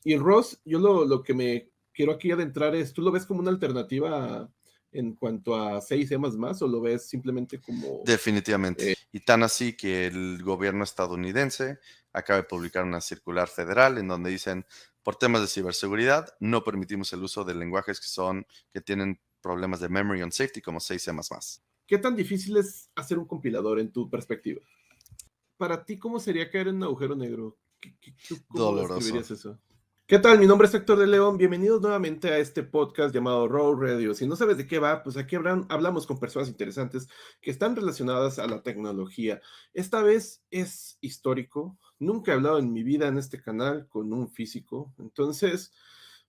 Y Ross, yo lo que me quiero aquí adentrar es, ¿tú lo ves como una alternativa en cuanto a 6C++, o lo ves simplemente como... Definitivamente. Y tan así que el gobierno estadounidense acaba de publicar una circular federal en donde dicen, por temas de ciberseguridad, no permitimos el uso de lenguajes que tienen problemas de memory and safety como 6C++. ¿Qué tan difícil es hacer un compilador en tu perspectiva? Para ti, ¿cómo sería caer en un agujero negro? ¿Tú cómo Doloroso. describirías eso? ¿Qué tal? Mi nombre es Héctor de León. Bienvenidos nuevamente a este podcast llamado Raw Radio. Si no sabes de qué va, pues aquí hablamos con personas interesantes que están relacionadas a la tecnología. Esta vez es histórico. Nunca he hablado en mi vida en este canal con un físico. Entonces,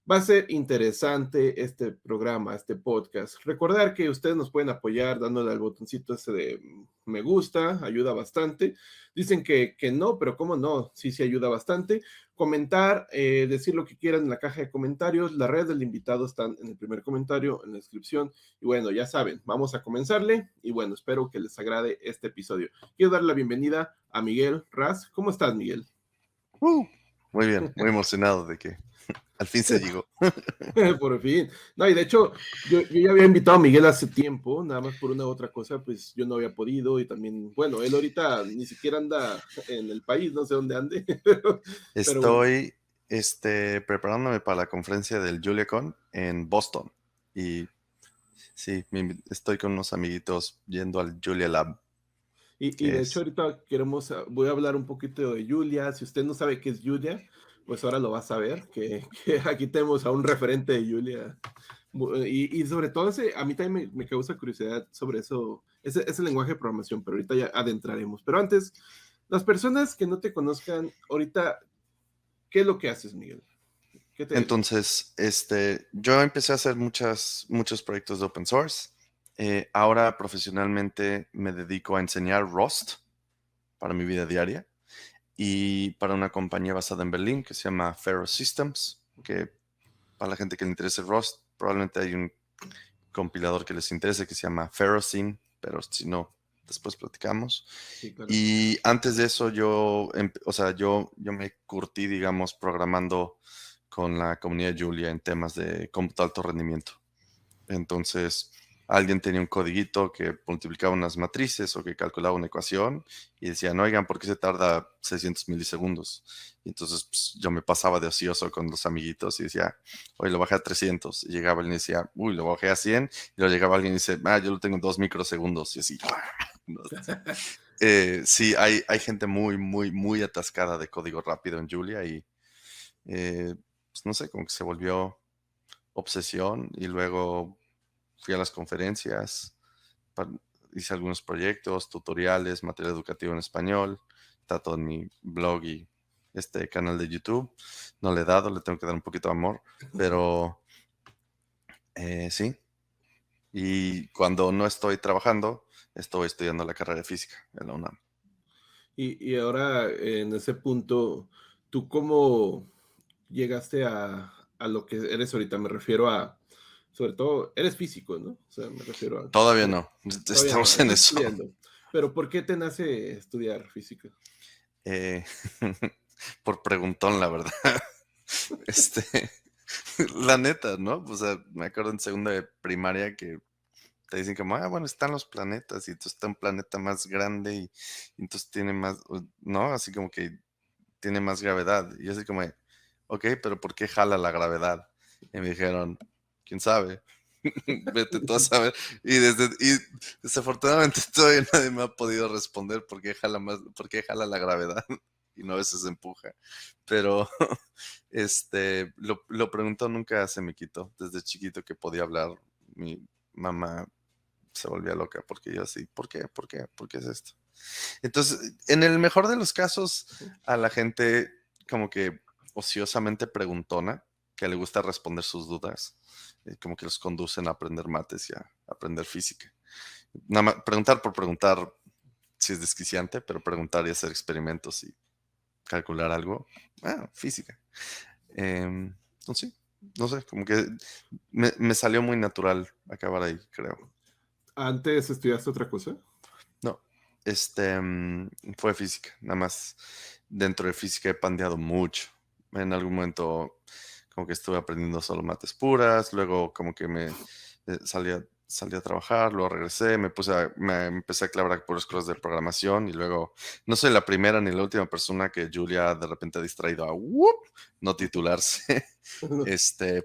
va a ser interesante este programa, este podcast. Recordar que ustedes nos pueden apoyar dándole al botoncito ese de me gusta, ayuda bastante. Dicen que no, pero ¿cómo no? Sí, sí ayuda bastante. Comentar, decir lo que quieran en la caja de comentarios. Las redes del invitado están en el primer comentario, en la descripción. Y bueno, ya saben, vamos a comenzarle. Y bueno, espero que les agrade este episodio. Quiero darle la bienvenida a Miguel Raz. ¿Cómo estás, Miguel? Muy bien, muy emocionado de que al fin se llegó. Por fin. No, y de hecho, yo ya había invitado a Miguel hace tiempo, nada más por una u otra cosa, pues yo no había podido y también, bueno, él ahorita ni siquiera anda en el país, no sé dónde ande, pero bueno. Estoy preparándome para la conferencia del JuliaCon en Boston. Y sí, estoy con unos amiguitos yendo al Julia Lab, Y que de hecho es ahorita voy a hablar un poquito de Julia. Si usted no sabe qué es Julia, pues ahora lo va a saber, que aquí tenemos a un referente de Julia. Y sobre todo a mí también me causa curiosidad sobre eso, ese lenguaje de programación, pero ahorita ya adentraremos. Pero antes, las personas que no te conozcan, ahorita, ¿qué es lo que haces, Miguel? ¿Qué te dedicas? Entonces, yo empecé a hacer muchos proyectos de open source. Ahora profesionalmente me dedico a enseñar Rust para mi vida diaria y para una compañía basada en Berlín que se llama Faro Systems, que para la gente que le interese Rust, probablemente hay un compilador que les interese que se llama Ferrocene, pero si no, después platicamos. Sí, claro. Y antes de eso yo me curtí, digamos, programando con la comunidad Julia en temas de cómputo alto rendimiento. Entonces, alguien tenía un codiguito que multiplicaba unas matrices o que calculaba una ecuación y decían, oigan, ¿por qué se tarda 600 milisegundos? Y entonces pues, yo me pasaba de ocioso con los amiguitos y decía, oye, lo bajé a 300. Y llegaba alguien y decía, uy, lo bajé a 100. Y luego llegaba alguien y dice, yo lo tengo en 2 microsegundos. Y así, no. Sí, hay gente muy, muy, muy atascada de código rápido en Julia y pues, no sé, como que se volvió obsesión y luego fui a las conferencias, pa- hice algunos proyectos, tutoriales, material educativo en español, está todo en mi blog y este canal de YouTube. No le he dado, le tengo que dar un poquito de amor, pero sí. Y cuando no estoy trabajando, estoy estudiando la carrera de física en la UNAM. Y ahora, en ese punto, ¿tú cómo llegaste a lo que eres ahorita? Me refiero a, sobre todo, eres físico, ¿no? O sea, me refiero a, Todavía no, todavía no, estamos en estás eso. estudiando. Pero ¿por qué te nace estudiar física? Eh, por preguntón, la verdad. Este, la neta, ¿no? O sea, me acuerdo en segunda de primaria que te dicen como, bueno, están los planetas y entonces está un planeta más grande y entonces tiene más, ¿no? Así como que tiene más gravedad. Y yo así como, ok, pero ¿por qué jala la gravedad? Y me dijeron, ¿quién sabe? Vete tú a saber. Y desafortunadamente todavía nadie me ha podido responder por qué jala la gravedad y no a veces empuja. Pero lo preguntó, nunca se me quitó. Desde chiquito que podía hablar, mi mamá se volvía loca porque yo así, ¿por qué? ¿Por qué? ¿Por qué es esto? Entonces, en el mejor de los casos, a la gente como que ociosamente preguntona, que le gusta responder sus dudas, como que los conducen a aprender mates y a aprender física. Nada más, preguntar por preguntar si es desquiciante, pero preguntar y hacer experimentos y calcular algo, física. Entonces, sí, no sé, como que me salió muy natural acabar ahí, creo. ¿Antes estudiaste otra cosa? No, fue física, nada más. Dentro de física he pandeado mucho. En algún momento como que estuve aprendiendo solo mates puras, luego como que me salí a trabajar, luego regresé, me empecé a clavar puras cosas de programación y luego no soy la primera ni la última persona que Julia de repente ha distraído a no titularse,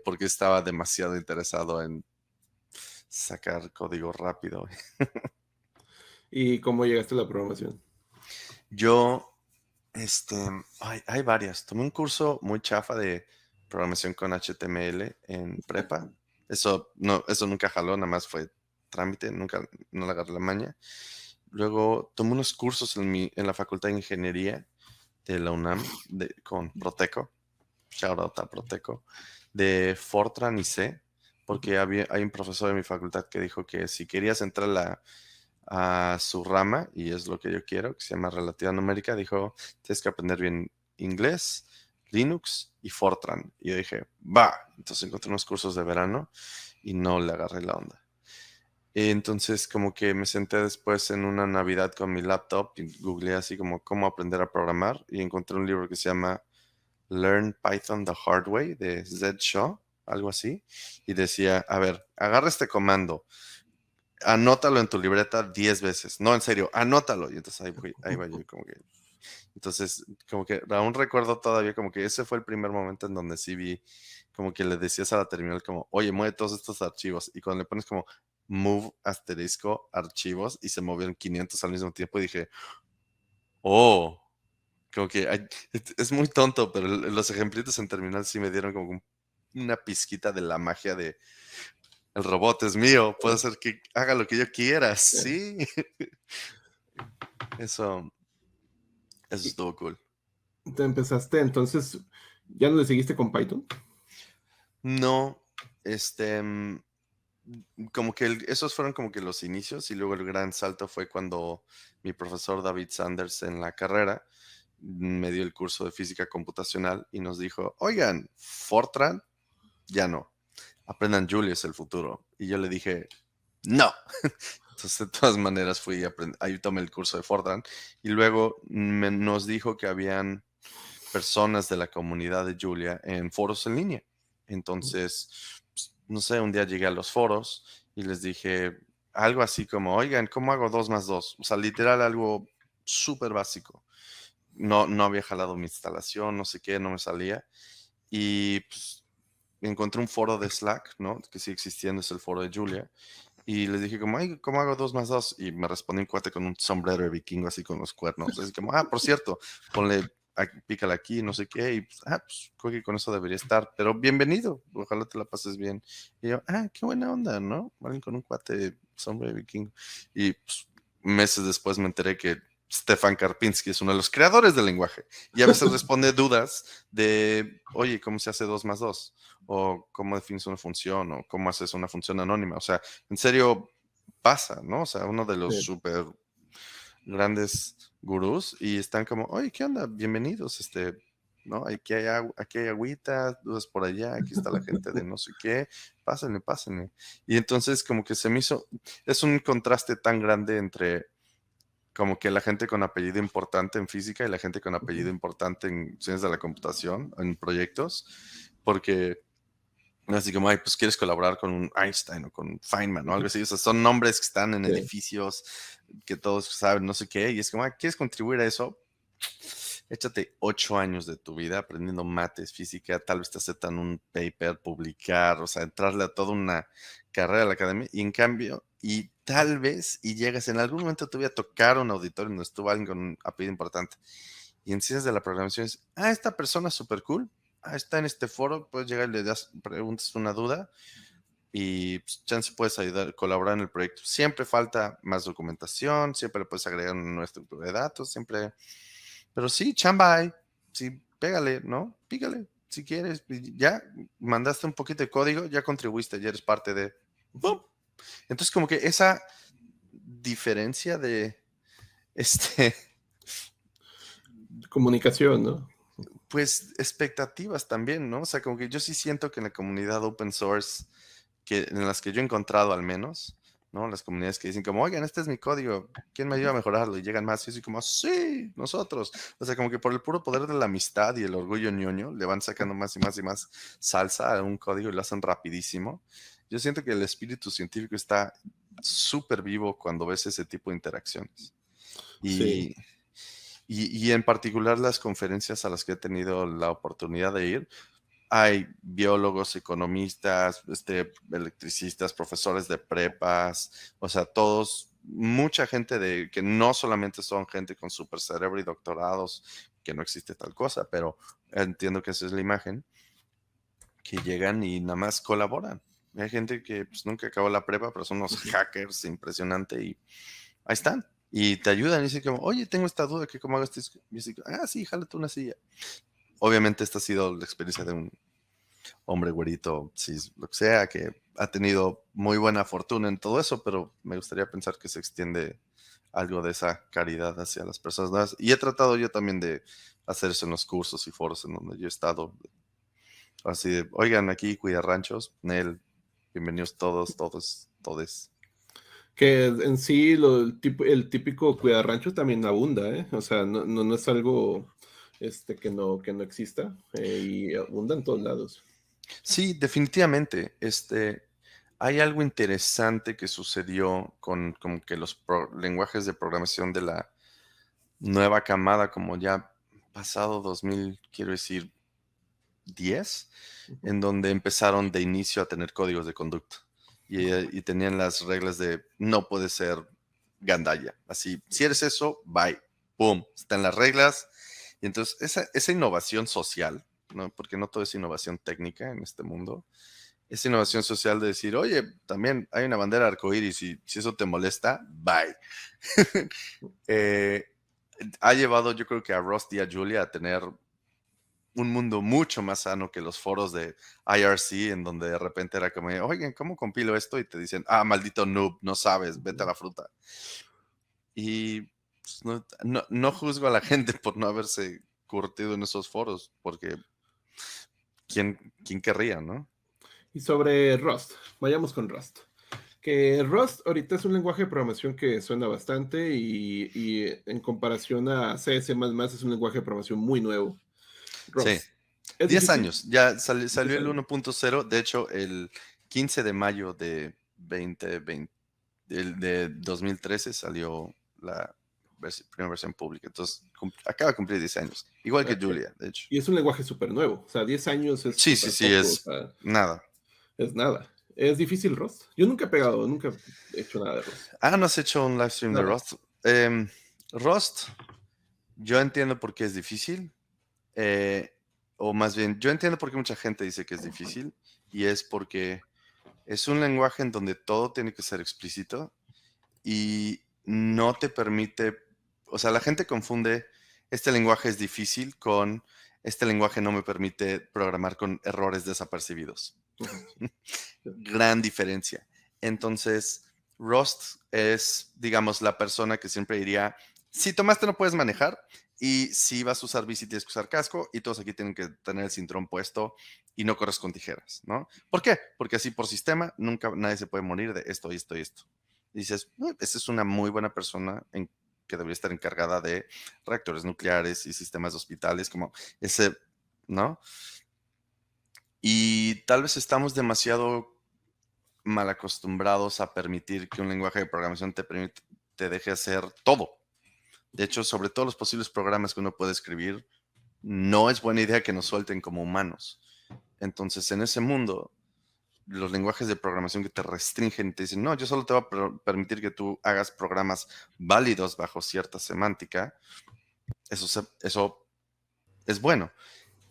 porque estaba demasiado interesado en sacar código rápido. ¿Y cómo llegaste a la programación? Yo, este, hay varias. Tomé un curso muy chafa de programación con HTML en prepa. Eso nunca jaló, nada más fue trámite, nunca, no le agarré la maña. Luego tomé unos cursos en la Facultad de Ingeniería de la UNAM con Proteco, shout out a Proteco, de Fortran y C, porque hay un profesor de mi facultad que dijo que si querías entrar a su rama, y es lo que yo quiero, que se llama Relativa Numérica, dijo, tienes que aprender bien inglés, Linux y Fortran. Y yo dije, va. Entonces encontré unos cursos de verano y no le agarré la onda. Entonces como que me senté después en una Navidad con mi laptop y googleé así como cómo aprender a programar y encontré un libro que se llama Learn Python the Hard Way de Zed Shaw, algo así, y decía, a ver, agarra este comando, anótalo en tu libreta 10 veces. No, en serio, anótalo. Y entonces ahí va yo como que... Entonces, como que aún recuerdo todavía como que ese fue el primer momento en donde sí vi como que le decías a la terminal como, oye, mueve todos estos archivos. Y cuando le pones como move asterisco archivos y se movieron 500 al mismo tiempo, y dije, oh, como que es muy tonto, pero los ejemplitos en terminal sí me dieron como una pizquita de la magia de el robot es mío, puedo hacer que haga lo que yo quiera, sí. Eso, eso ¿Y estuvo cool. te empezaste entonces, ya no le seguiste con Python? No, como que esos fueron como que los inicios y luego el gran salto fue cuando mi profesor David Sanders en la carrera me dio el curso de física computacional y nos dijo, oigan, Fortran, ya no, aprendan Julia es el futuro. Y yo le dije, no. Entonces, de todas maneras, ahí tomé el curso de Fortran y luego nos dijo que habían personas de la comunidad de Julia en foros en línea. Entonces, pues, no sé, un día llegué a los foros y les dije algo así como, oigan, ¿cómo hago 2 más 2? O sea, literal algo súper básico. No había jalado mi instalación, no sé qué, no me salía. Y pues encontré un foro de Slack, ¿no? Que sigue existiendo, es el foro de Julia. Y les dije como, ay, ¿cómo hago 2 más 2? Y me respondió un cuate con un sombrero de vikingo así con los cuernos. Así como, por cierto, pícale aquí, no sé qué. Y pues creo que con eso debería estar. Pero bienvenido, ojalá te la pases bien. Y yo, qué buena onda, ¿no? Alguien con un cuate de sombrero de vikingo. Y pues, meses después me enteré que Stefan Karpinski es uno de los creadores del lenguaje. Y a veces responde dudas de, oye, ¿cómo se hace 2 más 2? O cómo defines una función, o cómo haces una función anónima. O sea, en serio pasa, ¿no? O sea, uno de los Sí. súper grandes gurús y están como, oye, ¿qué onda? Bienvenidos, ¿no? Aquí hay agüita, dudas por allá, aquí está la gente de no sé qué, pásenle, pásenle. Y entonces como que se me hizo, es un contraste tan grande entre como que la gente con apellido importante en física y la gente con apellido importante en ciencias de la computación, en proyectos, porque así como, ay, pues quieres colaborar con un Einstein o con un Feynman o algo así. O sea, son nombres que están en Sí. edificios que todos saben, no sé qué. Y es como, ¿quieres contribuir a eso? Échate 8 años de tu vida aprendiendo mates, física, tal vez te aceptan un paper, publicar, o sea, entrarle a toda una carrera a la academia. Y en cambio, y tal vez, y llegas en algún momento te voy a tocar un auditorio donde estuvo alguien con un apellido importante. Y en ciencias de la programación es, esta persona es súper cool, está en este foro, puedes llegar y le das, preguntas una duda y pues, chance puedes ayudar, colaborar en el proyecto. Siempre falta más documentación, siempre le puedes agregar una nueva estructura de datos, siempre. Pero sí, chamba hay, sí, pégale, ¿no? Pícale, si quieres. Y ya mandaste un poquito de código, ya contribuiste, ya eres parte de. ¡Pum! Entonces, como que esa diferencia de este. Comunicación, ¿no? Pues expectativas también, ¿no? O sea, como que yo sí siento que en la comunidad open source, en las que yo he encontrado al menos, ¿no? Las comunidades que dicen como, oigan, este es mi código, ¿quién me ayuda a mejorarlo? Y llegan más y así como, sí, nosotros. O sea, como que por el puro poder de la amistad y el orgullo ñoño, le van sacando más y más y más salsa a un código y lo hacen rapidísimo. Yo siento que el espíritu científico está súper vivo cuando ves ese tipo de interacciones. Sí, Y en particular las conferencias a las que he tenido la oportunidad de ir, hay biólogos, economistas, electricistas, profesores de prepas, o sea, todos, mucha gente de que no solamente son gente con super cerebro y doctorados, que no existe tal cosa, pero entiendo que esa es la imagen, que llegan y nada más colaboran. Hay gente que pues, nunca acabó la prepa, pero son unos hackers impresionante y ahí están. Y te ayudan y dicen como, oye, tengo esta duda, que cómo hago esto. Y dicen, sí, jálate una silla. Obviamente esta ha sido la experiencia de un hombre güerito, cis, lo que sea, que ha tenido muy buena fortuna en todo eso, pero me gustaría pensar que se extiende algo de esa caridad hacia las personas nuevas. Y he tratado yo también de hacer eso en los cursos y foros en donde yo he estado. Así de, oigan, aquí cuida ranchos, Nel, bienvenidos todos, todos, todes. que en sí el típico cuidarranchos también abunda, ¿eh? O sea, no es algo que no exista, y abunda en todos lados. Sí, definitivamente. Hay algo interesante que sucedió con como que los lenguajes de programación de la nueva camada, como ya pasado 2000, quiero decir 10, Ujú. en donde empezaron de inicio a tener códigos de conducta y tenían las reglas de no puede ser gandalla. Así, si eres eso, bye, boom, están las reglas. Y entonces esa innovación social, ¿no? Porque no todo es innovación técnica en este mundo, esa innovación social de decir, oye, también hay una bandera arcoíris y si eso te molesta, bye. Eh, ha llevado yo creo que a Rust y a Julia a tener un mundo mucho más sano que los foros de IRC, en donde de repente era como, oigan, ¿cómo compilo esto? Y te dicen, maldito noob, no sabes, vete a la fruta. Y pues, no juzgo a la gente por no haberse curtido en esos foros, porque ¿quién querría, no? Y sobre Rust, vayamos con Rust. Que Rust ahorita es un lenguaje de programación que suena bastante y en comparación a CS++, es un lenguaje de programación muy nuevo. Sí, Rust. ¿Es 10 difícil? años, ya salió 10 el años. 1.0, de hecho, el 15 de mayo de 2020, de 2013 salió la primera versión pública, entonces acaba de cumplir 10 años, igual que Ok. Julia, de hecho. Y es un lenguaje súper nuevo. O sea, 10 años es Sí, sí, súper sí, poco. O es sea, nada. es nada. ¿Es difícil Rust? Yo nunca he hecho nada de Rust. ¿No has hecho un live stream de Nada. Rust? Rust, yo entiendo por qué es difícil, eh, o más bien, yo entiendo por qué mucha gente dice que es difícil, y es porque es un lenguaje en donde todo tiene que ser explícito y no te permite, o sea, la gente confunde este lenguaje es difícil con este lenguaje no me permite programar con errores desapercibidos. Ujú. Gran diferencia. Entonces, Rust es, digamos, la persona que siempre diría, si tomaste no puedes manejar y si vas a usar bici tienes que usar casco y todos aquí tienen que tener el cinturón puesto y no corres con tijeras, ¿no? ¿Por qué? Porque así por sistema nunca nadie se puede morir de esto y esto y esto. Y dices, esa es una muy buena persona que debería estar encargada de reactores nucleares y sistemas de hospitales, como ese, ¿no? Y tal vez estamos demasiado mal acostumbrados a permitir que un lenguaje de programación te deje hacer todo. De hecho, sobre todos los posibles programas que uno puede escribir, no es buena idea que nos suelten como humanos. Entonces, en ese mundo, los lenguajes de programación que te restringen y te dicen, no, yo solo te voy a permitir que tú hagas programas válidos bajo cierta semántica, eso es bueno.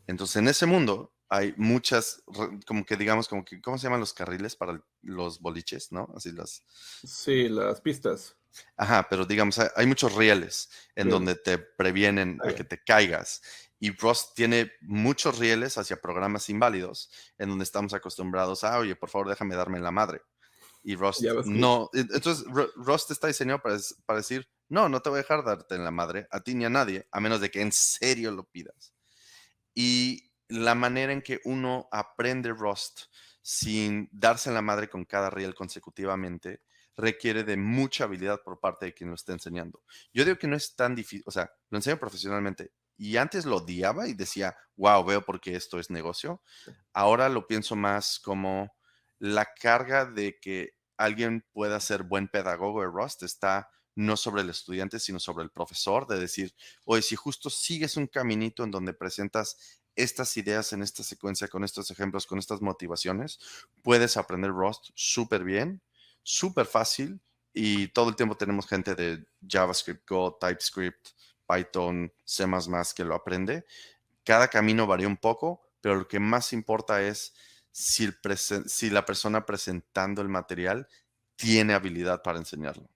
Entonces, en ese mundo hay muchas, como que digamos, como que, ¿cómo se llaman los carriles para los boliches, no? Así las, Sí, las pistas. ajá, pero digamos, hay muchos rieles en Real. donde te previenen Ah, a que ya. te caigas. Y Rust tiene muchos rieles hacia programas inválidos en donde estamos acostumbrados a, oye, por favor, déjame darme en la madre. Y Rust JavaScript. no. Entonces, Rust está diseñado para decir, no, no te voy a dejar darte en la madre, a ti ni a nadie, a menos de que en serio lo pidas. Y la manera en que uno aprende Rust sin darse en la madre con cada riel consecutivamente requiere de mucha habilidad por parte de quien lo está enseñando. Yo digo que no es tan difícil, o sea, lo enseño profesionalmente y antes lo odiaba y decía, wow, veo por qué esto es negocio. Ahora lo pienso más como la carga de que alguien pueda ser buen pedagogo de Rust está no sobre el estudiante, sino sobre el profesor, de decir, oye, si justo sigues un caminito en donde presentas estas ideas en esta secuencia, con estos ejemplos, con estas motivaciones, puedes aprender Rust súper bien, súper fácil, y todo el tiempo tenemos gente de JavaScript, Go, TypeScript, Python, C++ que lo aprende. Cada camino varía un poco, pero lo que más importa es si la persona presentando el material tiene habilidad para enseñarlo.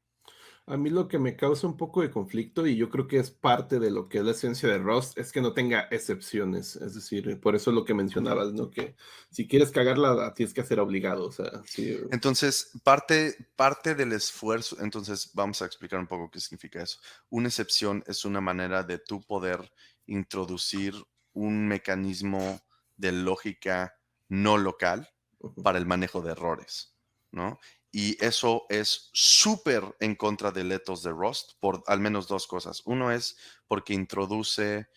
A mí lo que me causa un poco de conflicto, y yo creo que es parte de lo que es la esencia de Rust, es que no tenga excepciones. Es decir, por eso lo que mencionabas, ¿no? Que si quieres cagarla, la tienes que hacer obligado. O sea, sí. Entonces, parte del esfuerzo, entonces vamos a explicar un poco qué significa eso. Una excepción es una manera de tú poder introducir un mecanismo de lógica no local Ujú, para el manejo de errores, ¿no? Y eso es súper en contra del ethos de Rust por al menos dos cosas. Uno es porque introduce,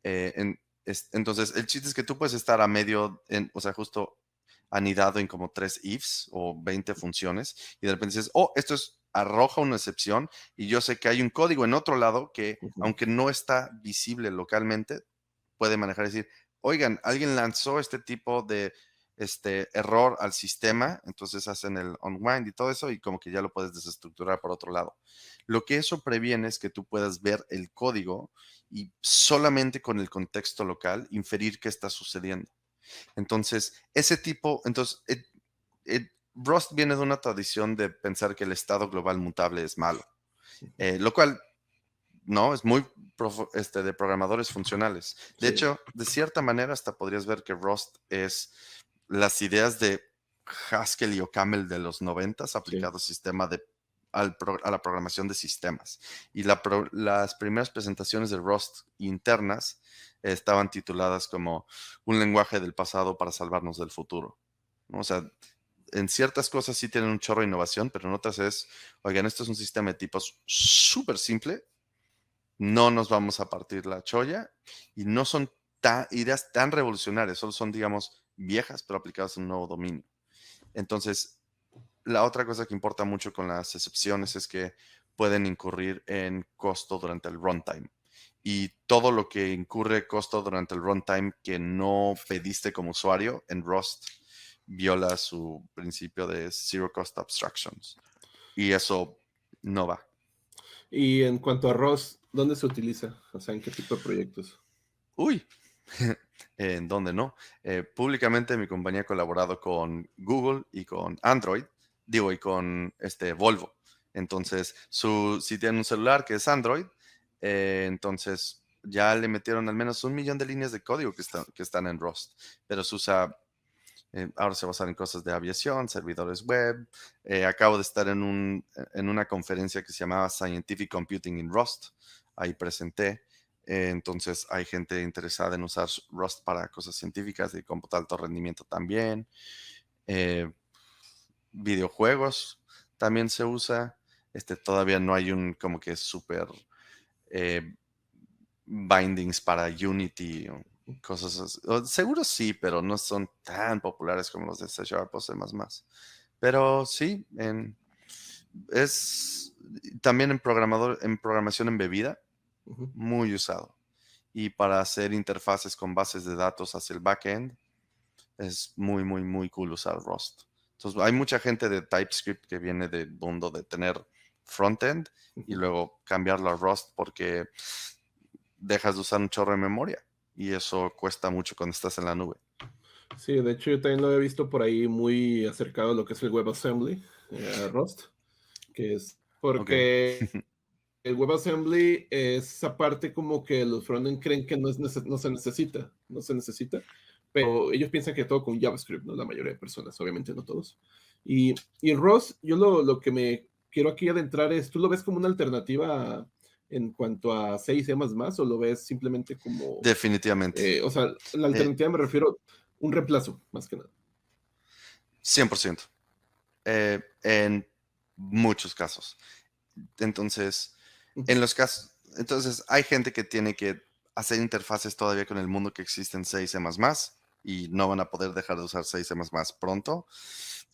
entonces el chiste es que tú puedes estar a medio, o sea, justo anidado en como 3 ifs o 20 funciones y de repente dices, oh, esto es, arroja una excepción y yo sé que hay un código en otro lado que, ujú. aunque no está visible localmente, puede manejar y decir, oigan, alguien lanzó este tipo de error al sistema, entonces hacen el unwind y todo eso y como que ya lo puedes desestructurar por otro lado. Lo que eso previene es que tú puedas ver el código y solamente con el contexto local inferir qué está sucediendo. Entonces, Rust viene de una tradición de pensar que el estado global mutable es malo, lo cual no es muy de programadores funcionales. De Sí, hecho, de cierta manera, hasta podrías ver que Rust es las ideas de Haskell y O'Camel de los noventas sí. aplicado a la programación de sistemas. Y las primeras presentaciones de Rust internas estaban tituladas como un lenguaje del pasado para salvarnos del futuro, ¿no? O sea, en ciertas cosas sí tienen un chorro de innovación, pero en otras es, oigan, esto es un sistema de tipos súper simple, no nos vamos a partir la cholla y no son ideas tan revolucionarias, solo son, digamos, viejas, pero aplicadas a un nuevo dominio. Entonces, la otra cosa que importa mucho con las excepciones es que pueden incurrir en costo durante el runtime. Y todo lo que incurre costo durante el runtime que no pediste como usuario en Rust viola su principio de zero cost abstractions. Y eso no va. Y en cuanto a Rust, ¿dónde se utiliza? O sea, ¿en qué tipo de proyectos? Uy, ¿en dónde no? Públicamente mi compañía ha colaborado con Google y con Android, digo, y con Volvo. Entonces, si tienen un celular que es Android, entonces ya le metieron al menos 1 millón de líneas de código que están en Rust, pero se usa, ahora se va a usar en cosas de aviación, servidores web. Acabo de estar en una conferencia que se llamaba Scientific Computing in Rust. Ahí presenté. Entonces hay gente interesada en usar Rust para cosas científicas y cómputo de alto rendimiento también. Eh, Videojuegos también se usa. Todavía no hay un como que súper eh, bindings para Unity o cosas así. Seguro sí, pero no son tan populares como los de C# o C++. Pero sí, es también en programación embebida, Ujú. muy usado. Y para hacer interfaces con bases de datos hacia el backend, es muy, muy, muy cool usar Rust. Entonces, hay mucha gente de TypeScript que viene del mundo de tener frontend y Ujú. luego cambiarlo a Rust porque dejas de usar un chorro de memoria y eso cuesta mucho cuando estás en la nube. Sí, de hecho yo también lo he visto por ahí muy acercado a lo que es el WebAssembly, a Rust, que es Ok. porque el WebAssembly es esa parte como que los frontend creen que no se necesita, pero ellos piensan que todo con JavaScript, ¿no? La mayoría de personas, obviamente no todos. Y en Rust, yo lo que me quiero aquí adentrar es, ¿tú lo ves como una alternativa en cuanto a C y C++, o lo ves simplemente como, Definitivamente. o sea, la Eh, alternativa me refiero un reemplazo, más que nada? 100%. En muchos casos. Entonces, Ujú. en los casos, entonces hay gente que tiene que hacer interfaces todavía con el mundo que existe en C y C++ y no van a poder dejar de usar C y C++ pronto.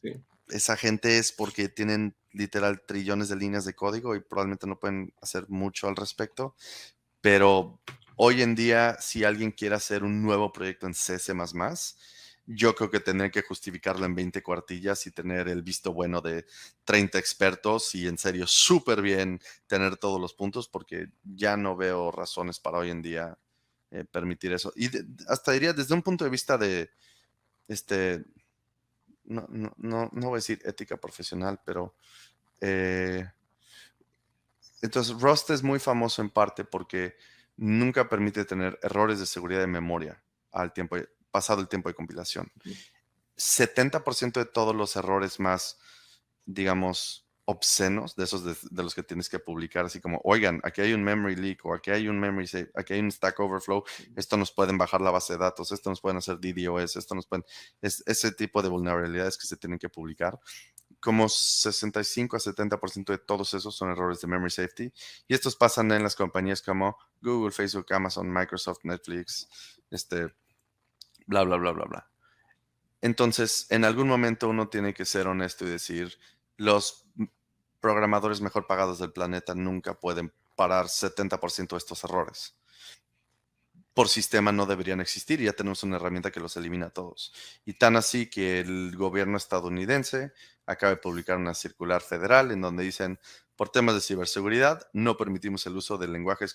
Sí. Esa gente es porque tienen literal trillones de líneas de código y probablemente no pueden hacer mucho al respecto. Pero hoy en día, si alguien quiere hacer un nuevo proyecto en C, C++, yo creo que tendré que justificarlo en 20 cuartillas y tener el visto bueno de 30 expertos y en serio súper bien tener todos los puntos porque ya no veo razones para hoy en día permitir eso. Y hasta diría desde un punto de vista de, este, no voy a decir ética profesional, pero eh, entonces Rust es muy famoso en parte porque nunca permite tener errores de seguridad de memoria al tiempo, pasado el tiempo de compilación. Ujú. 70% de todos los errores más, digamos, obscenos, de esos de los que tienes que publicar, así como, oigan, aquí hay un memory leak o aquí hay un memory save, aquí hay un stack overflow, esto nos pueden bajar la base de datos, esto nos pueden hacer DDoS, esto nos pueden, es ese tipo de vulnerabilidades que se tienen que publicar. Como 65 a 70% de todos esos son errores de memory safety. Y estos pasan en las compañías como Google, Facebook, Amazon, Microsoft, Netflix, bla, bla, bla, bla, bla. Entonces, en algún momento uno tiene que ser honesto y decir, los programadores mejor pagados del planeta nunca pueden parar 70% de estos errores. Por sistema no deberían existir y ya tenemos una herramienta que los elimina a todos. Y tan así que el gobierno estadounidense acaba de publicar una circular federal en donde dicen, por temas de ciberseguridad, no permitimos el uso de lenguajes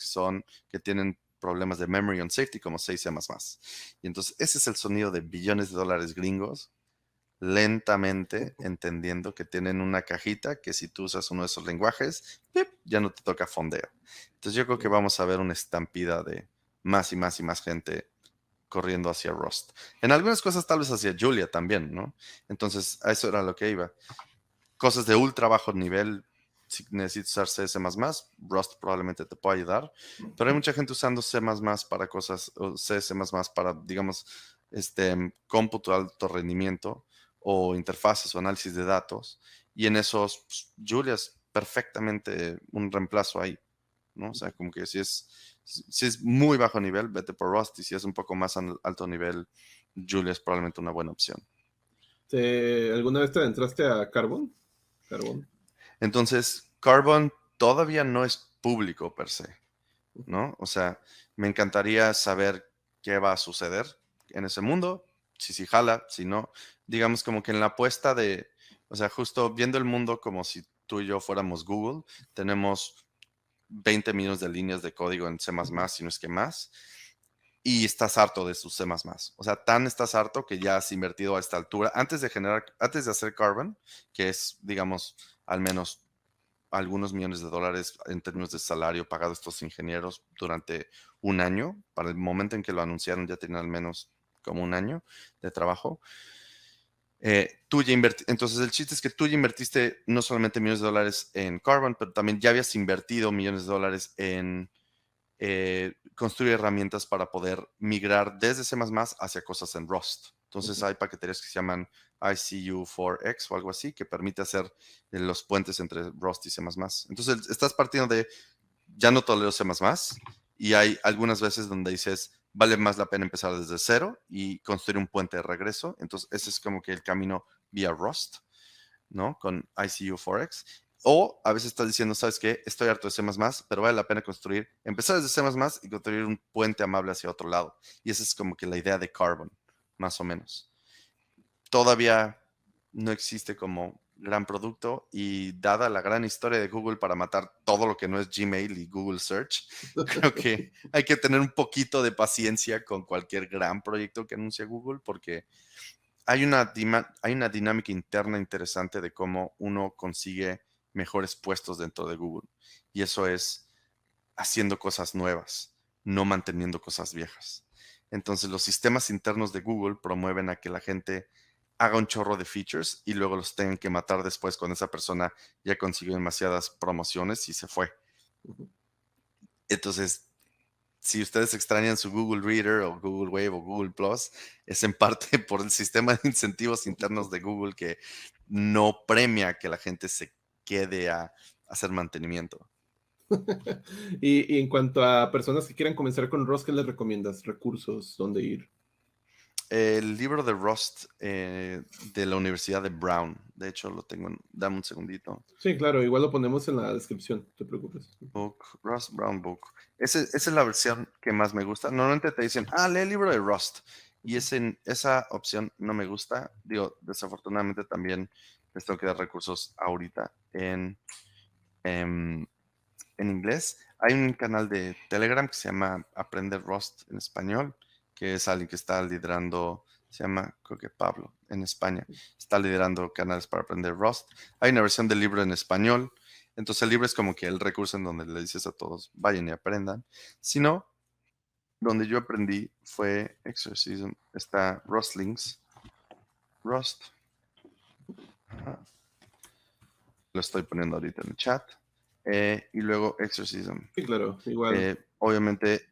que tienen problemas de memory on safety como C y C++. Y entonces ese es el sonido de billones de dólares gringos lentamente entendiendo que tienen una cajita que si tú usas uno de esos lenguajes, ¡pip!, ya no te toca fondeo. Entonces yo creo que vamos a ver una estampida de más y más y más gente corriendo hacia Rust. En algunas cosas tal vez hacia Julia también, ¿no? Entonces a eso era lo que iba. Cosas de ultra bajo nivel, si necesitas usar C, C++, Rust probablemente te pueda ayudar, pero hay mucha gente usando C++ para cosas, o C, C++ para, digamos, cómputo de alto rendimiento o interfaces o análisis de datos, y en esos, pues, Julia es perfectamente un reemplazo ahí, ¿no? O sea, como que si es muy bajo nivel, vete por Rust, y si es un poco más alto nivel, Julia es probablemente una buena opción. ¿Alguna vez te entraste a Carbon? Carbon. Entonces, Carbon todavía no es público per se, Ujú. ¿no? O sea, me encantaría saber qué va a suceder en ese mundo, si jala, si no. Digamos como que en la apuesta de, o sea, justo viendo el mundo como si tú y yo fuéramos Google, tenemos 20 millones de líneas de código en C++, Ujú. si no es que más, y estás harto de sus C++. O sea, tan estás harto que ya has invertido a esta altura, antes de hacer Carbon, que es, digamos, al menos algunos millones de dólares en términos de salario pagado a estos ingenieros durante un año. Para el momento en que lo anunciaron ya tenían al menos como un año de trabajo. Entonces el chiste es que tú ya invertiste no solamente millones de dólares en Carbon, pero también ya habías invertido millones de dólares en construir herramientas para poder migrar desde C++ hacia cosas en Rust. Entonces Ujú. hay paqueterías que se llaman ICU4X o algo así, que permite hacer los puentes entre Rust y C++. Entonces estás partiendo de, ya no tolero C++, y hay algunas veces donde dices, vale más la pena empezar desde cero y construir un puente de regreso. Entonces ese es como que el camino vía Rust, ¿no? Con ICU4X. O a veces estás diciendo, ¿sabes qué? Estoy harto de C++, pero vale la pena empezar desde C++ y construir un puente amable hacia otro lado. Y esa es como que la idea de Carbon, más o menos. Todavía no existe como gran producto y dada la gran historia de Google para matar todo lo que no es Gmail y Google Search, creo que hay que tener un poquito de paciencia con cualquier gran proyecto que anuncie Google porque hay una dinámica interna interesante de cómo uno consigue mejores puestos dentro de Google. Y eso es haciendo cosas nuevas, no manteniendo cosas viejas. Entonces, los sistemas internos de Google promueven a que la gente haga un chorro de features y luego los tengan que matar después cuando esa persona ya consiguió demasiadas promociones y se fue. Ujú. Entonces, si ustedes extrañan su Google Reader o Google Wave o Google Plus, es en parte por el sistema de incentivos internos de Google que no premia que la gente se quede a hacer mantenimiento. Y en cuanto a personas que quieran comenzar con Rust, ¿qué les recomiendas? Recursos, dónde ir. El libro de Rust de la Universidad de Brown, de hecho lo tengo, dame un segundito. Sí, claro, igual lo ponemos en la descripción, no te preocupes. Book, Rust Brown Book. Esa es la versión que más me gusta. Normalmente te dicen, lee el libro de Rust. Y esa opción no me gusta. Digo, desafortunadamente también les tengo que dar recursos ahorita en inglés. Hay un canal de Telegram que se llama Aprender Rust en español, que es alguien que está liderando, se llama, creo que Pablo, en España. Está liderando canales para aprender Rust. Hay una versión del libro en español. Entonces el libro es como que el recurso en donde le dices a todos, vayan y aprendan. Si no, donde yo aprendí fue Exorcism. Está Rustlings. Rust. Ajá. Lo estoy poniendo ahorita en el chat. Y luego Exorcism. Sí, claro, igual. Obviamente,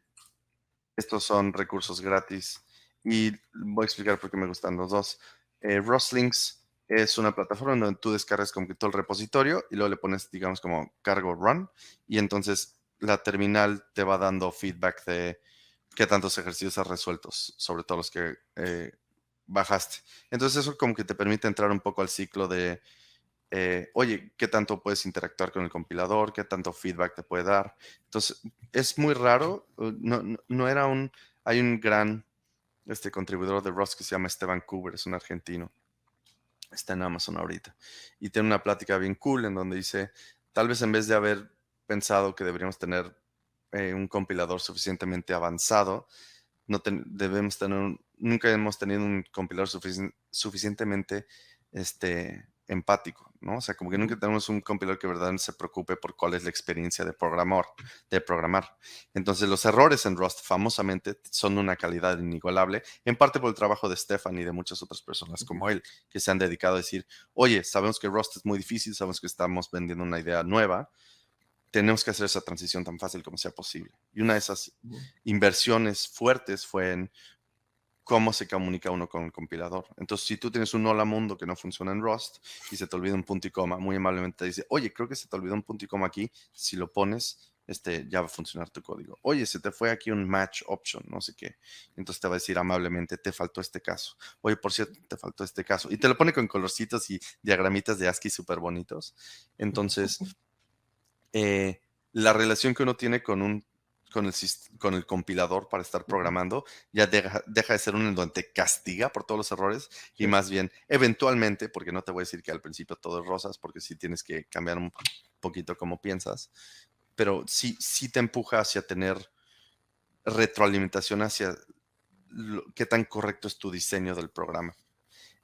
estos son recursos gratis. Y voy a explicar por qué me gustan los dos. Rustlings es una plataforma donde tú descargas como que todo el repositorio y luego le pones, digamos, como cargo run. Y entonces la terminal te va dando feedback de qué tantos ejercicios has resuelto, sobre todo los que bajaste. Entonces eso como que te permite entrar un poco al ciclo de, oye, qué tanto puedes interactuar con el compilador, qué tanto feedback te puede dar. Entonces es muy raro, no era hay un gran contribuidor de Rust que se llama Esteban Kuber, es un argentino. Está en Amazon ahorita. Y tiene una plática bien cool en donde dice, tal vez en vez de haber pensado que deberíamos tener un compilador suficientemente avanzado, debemos tener, nunca hemos tenido un compilador suficientemente empático, ¿no? O sea, como que nunca tenemos un compilador que verdaderamente se preocupe por cuál es la experiencia de programar. Entonces, los errores en Rust famosamente son una calidad inigualable, en parte por el trabajo de Stefan y de muchas otras personas como él, que se han dedicado a decir, oye, sabemos que Rust es muy difícil, sabemos que estamos vendiendo una idea nueva, tenemos que hacer esa transición tan fácil como sea posible. Y una de esas inversiones fuertes fue en cómo se comunica uno con el compilador. Entonces, si tú tienes un hola mundo que no funciona en Rust y se te olvida un punto y coma, muy amablemente te dice, oye, creo que se te olvidó un punto y coma aquí, si lo pones, ya va a funcionar tu código. Oye, se te fue aquí un match option, no sé qué. Entonces te va a decir amablemente, te faltó este caso. Oye, por cierto, te faltó este caso. Y te lo pone con colorcitos y diagramitas de ASCII súper bonitos. Entonces, la relación que uno tiene con el compilador para estar programando ya deja de ser un en donde te castiga por todos los errores y más bien eventualmente, porque no te voy a decir que al principio todo es rosas, porque sí tienes que cambiar un poquito cómo piensas, pero sí te empuja hacia tener retroalimentación hacia qué tan correcto es tu diseño del programa.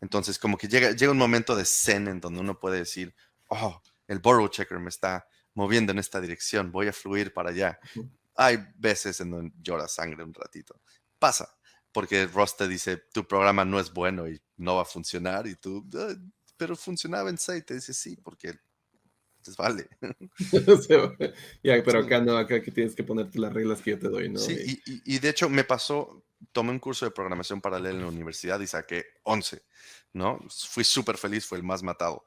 Entonces, como que llega un momento de zen en donde uno puede decir, oh, el borrow checker me está moviendo en esta dirección, voy a fluir para allá. Hay veces en donde llora sangre un ratito. Pasa, porque Rust te dice, tu programa no es bueno y no va a funcionar, y tú, pero funcionaba en C, y te dice, sí, porque pues vale. Ya, pero Sí, acá no, acá que tienes que ponerte las reglas que yo te doy, ¿no? sí, y de hecho me pasó, tomé un curso de programación paralela en la universidad y saqué 11, ¿no? Fui súper feliz, fue el más matado.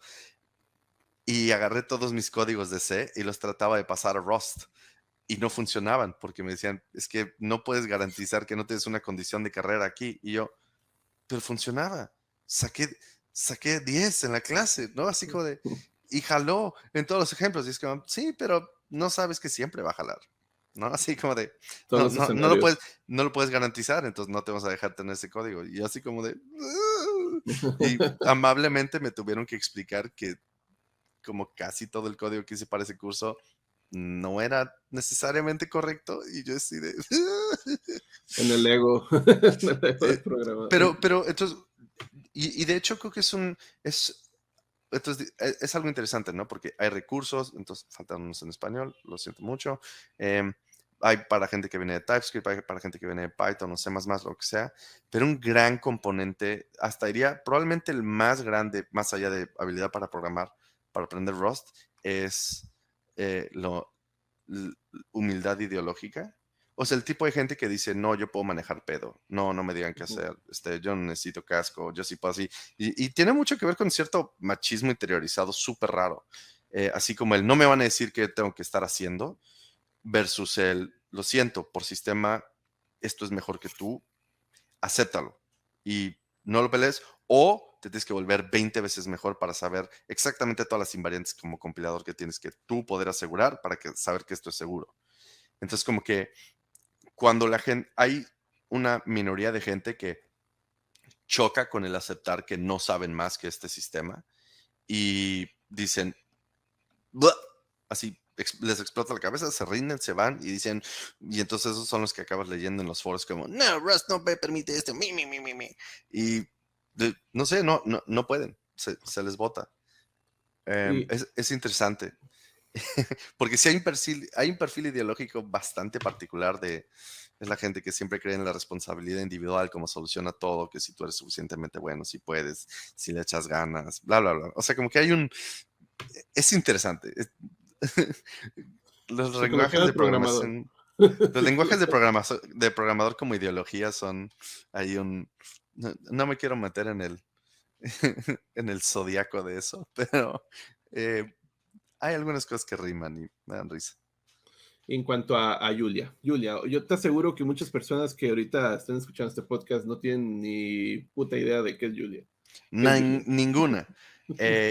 Y agarré todos mis códigos de C y los trataba de pasar a Rust. Y no funcionaban porque me decían, es que no puedes garantizar que no tienes una condición de carrera aquí. Y yo, pero funcionaba. Saqué 10 en la clase, ¿no? Así como de, y jaló en todos los ejemplos. Y es como, sí, pero no sabes que siempre va a jalar, ¿no? Así como de, Todos los escenarios. no lo puedes garantizar, entonces no te vas a dejar tener ese código. Y yo así como de, y amablemente me tuvieron que explicar que como casi todo el código que hice para ese curso no era necesariamente correcto y yo decidí. En el ego, en el ego del programa. Pero entonces, y de hecho creo que es algo interesante, ¿no? Porque hay recursos, entonces faltan unos en español, lo siento mucho. Hay para gente que viene de TypeScript, hay para gente que viene de Python o C++, lo que sea, pero un gran componente, hasta diría, probablemente el más grande, más allá de habilidad para programar, para aprender Rust, es la humildad ideológica. O sea, el tipo de gente que dice, no, yo puedo manejar pedo, no me digan qué hacer, yo no necesito casco, yo sí puedo así. Y tiene mucho que ver con cierto machismo interiorizado súper raro. así como el no me van a decir qué tengo que estar haciendo, versus el lo siento, por sistema, esto es mejor que tú, acéptalo y no lo pelees, o te tienes que volver 20 veces mejor para saber exactamente todas las invariantes como compilador que tienes que tú poder asegurar para que saber que esto es seguro. Entonces, como que cuando la gente, hay una minoría de gente que choca con el aceptar que no saben más que este sistema y dicen, "Buah", así les explota la cabeza, se rinden, se van y dicen, y entonces esos son los que acabas leyendo en los foros como, no, Rust no me permite esto, mi. Y no sé, no pueden, se les bota. Y Es interesante, porque sí hay un perfil ideológico bastante particular es la gente que siempre cree en la responsabilidad individual como solución a todo, que si tú eres suficientemente bueno, si puedes, si le echas ganas, bla, bla, bla. O sea, como que es interesante. Los psicología lenguajes del de programador. programación, los lenguajes de programador como ideología son hay no me quiero meter en en el zodiaco de eso, pero eh, hay algunas cosas que riman y me dan risa. En cuanto a Julia. Julia, yo te aseguro que muchas personas que ahorita están escuchando este podcast no tienen ni puta idea de qué es Julia. ¿Qué es Julia? Ninguna.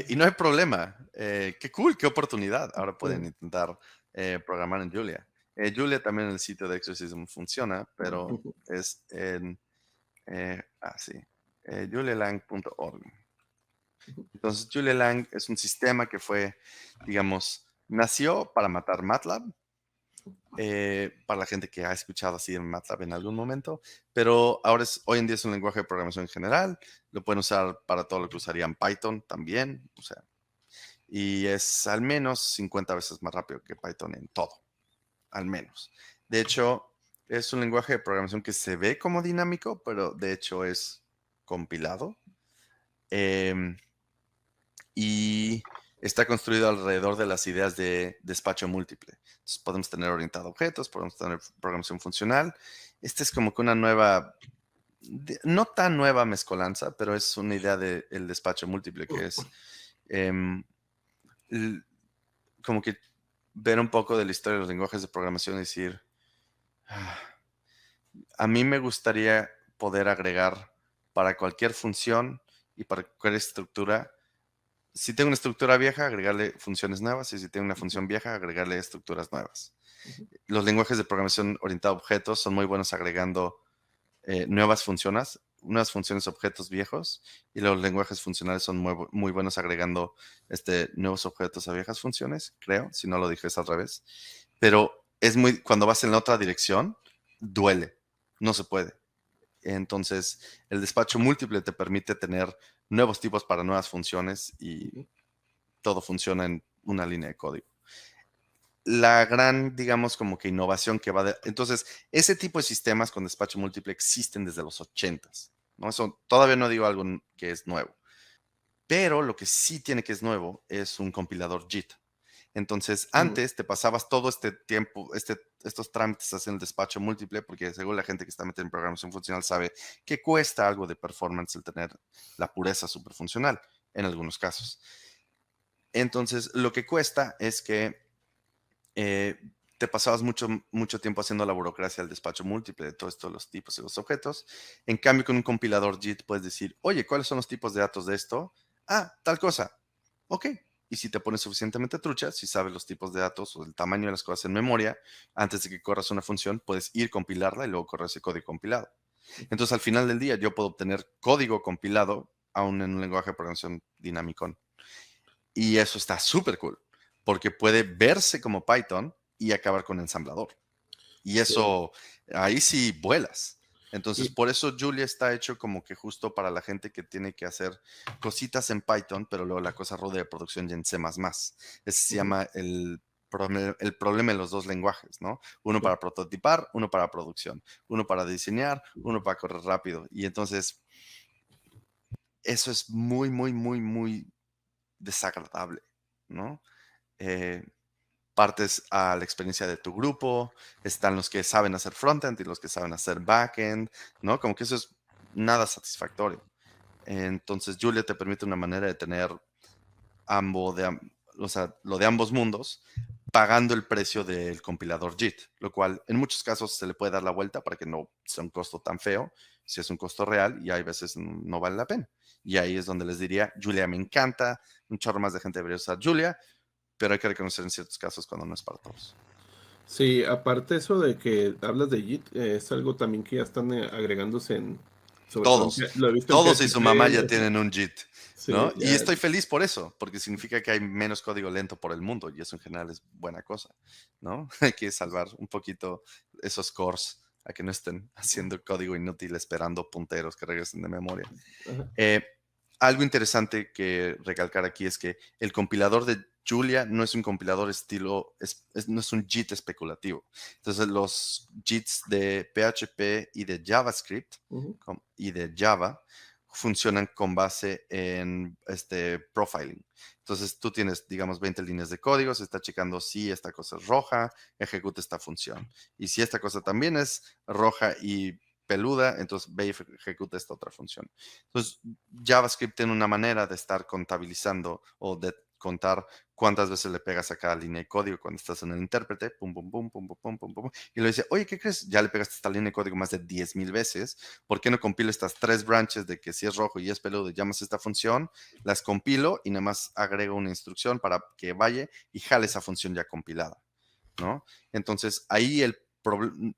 Y no hay problema. Qué cool, qué oportunidad. Ahora pueden Mm. intentar programar en Julia. Julia también en el sitio de Exorcism funciona, pero es en, sí, julialang.org. Entonces, Julia Lang es un sistema que fue, digamos, nació para matar MATLAB, para la gente que ha escuchado así en MATLAB en algún momento, pero hoy en día es un lenguaje de programación en general, lo pueden usar para todo lo que usarían Python también, o sea, y es al menos 50 veces más rápido que Python en todo, al menos. De hecho, es un lenguaje de programación que se ve como dinámico, pero de hecho es compilado. Em, y está construido alrededor de las ideas de despacho múltiple. Entonces, podemos tener orientado a objetos, podemos tener programación funcional. Esta es como que una nueva, no tan nueva mezcolanza, pero es una idea del despacho múltiple que es em, l- como que ver un poco de la historia de los lenguajes de programación y decir, "Ah, a mí me gustaría poder agregar para cualquier función y para cualquier estructura si tengo una estructura vieja, agregarle funciones nuevas, y si tengo una función vieja, agregarle estructuras nuevas. Los lenguajes de programación orientada a objetos son muy buenos agregando nuevas funciones a objetos viejos, y los lenguajes funcionales son muy buenos agregando nuevos objetos a viejas funciones, creo, si no lo dije es al revés. Pero cuando vas en la otra dirección, duele, no se puede. Entonces, el despacho múltiple te permite tener nuevos tipos para nuevas funciones y todo funciona en una línea de código. La gran, digamos, como que innovación que va de... Entonces, ese tipo de sistemas con despacho múltiple existen desde los 80s, ¿no? Eso todavía no digo algo que es nuevo. Pero lo que sí tiene que es nuevo es un compilador JIT. Entonces, Mm. antes te pasabas todo este tiempo, estos trámites haciendo el despacho múltiple, porque según la gente que está metida en programación funcional sabe que cuesta algo de performance el tener la pureza superfuncional en algunos casos. Entonces, lo que cuesta es que eh, te pasabas mucho tiempo haciendo la burocracia del despacho múltiple de todos estos los tipos y los objetos. En cambio, con un compilador JIT puedes decir, oye, ¿cuáles son los tipos de datos de esto? Ah, tal cosa. Ok. Y si te pones suficientemente trucha, si sabes los tipos de datos o el tamaño de las cosas en memoria, antes de que corras una función, puedes ir compilarla y luego correr ese código compilado. Entonces, al final del día, yo puedo obtener código compilado aún en un lenguaje de programación dinámico. Y eso está súper cool, porque puede verse como Python y acabar con ensamblador. Y Sí. eso, ahí sí vuelas. Entonces, Y, por eso Julia está hecho como que justo para la gente que tiene que hacer cositas en Python, pero luego la cosa ruda de producción ya en C++. Ese se ujú, llama el problema de los dos lenguajes, ¿no? Uno sí. para prototipar, uno para producción, uno para diseñar, uno para correr rápido. Y entonces, eso es muy desagradable, ¿no? Eh, Partes a la experiencia de tu grupo, están los que saben hacer frontend y los que saben hacer backend, ¿no? Como que eso es nada satisfactorio. Entonces, Julia te permite una manera de tener o sea, lo de ambos mundos, pagando el precio del compilador JIT, lo cual en muchos casos se le puede dar la vuelta para que no sea un costo tan feo, si es un costo real, y hay veces no vale la pena. Y ahí es donde les diría, Julia me encanta, un chorro más de gente debería usar Julia, pero hay que reconocer en ciertos casos cuando no es para todos. Sí, aparte eso de que hablas de JIT, es algo también que ya están agregándose sobre todo, Todos, lo he visto en todos y su mamá PHP y ya así. tienen un JIT, Sí, ¿no? Y ya. estoy feliz por eso, porque significa que hay menos código lento por el mundo y eso en general es buena cosa, ¿no? Hay que salvar un poquito esos cores a que no estén haciendo código inútil esperando punteros que regresen de memoria. Ajá. Eh, Algo interesante que recalcar aquí es que el compilador de Julia no es un compilador estilo, no es un JIT especulativo. Entonces, los JITs de PHP y de JavaScript Ujú. y de Java funcionan con base en este profiling. Entonces, tú tienes, digamos, 20 líneas de código, se está checando si esta cosa es roja, ejecuta esta función. Y si esta cosa también es roja y peluda, entonces ve y ejecuta esta otra función. Entonces, JavaScript tiene una manera de estar contabilizando o de contar cuántas veces le pegas a cada línea de código cuando estás en el intérprete, pum, pum, pum, pum, pum, pum, pum, pum, y le dice, oye, ¿qué crees? Ya le pegaste esta línea de código más de 10,000 veces, ¿por qué no compilo estas 3 branches de que si es rojo y es peludo, llamas esta función, las compilo y nada más agrego una instrucción para que vaya y jale esa función ya compilada, ¿no? Entonces, ahí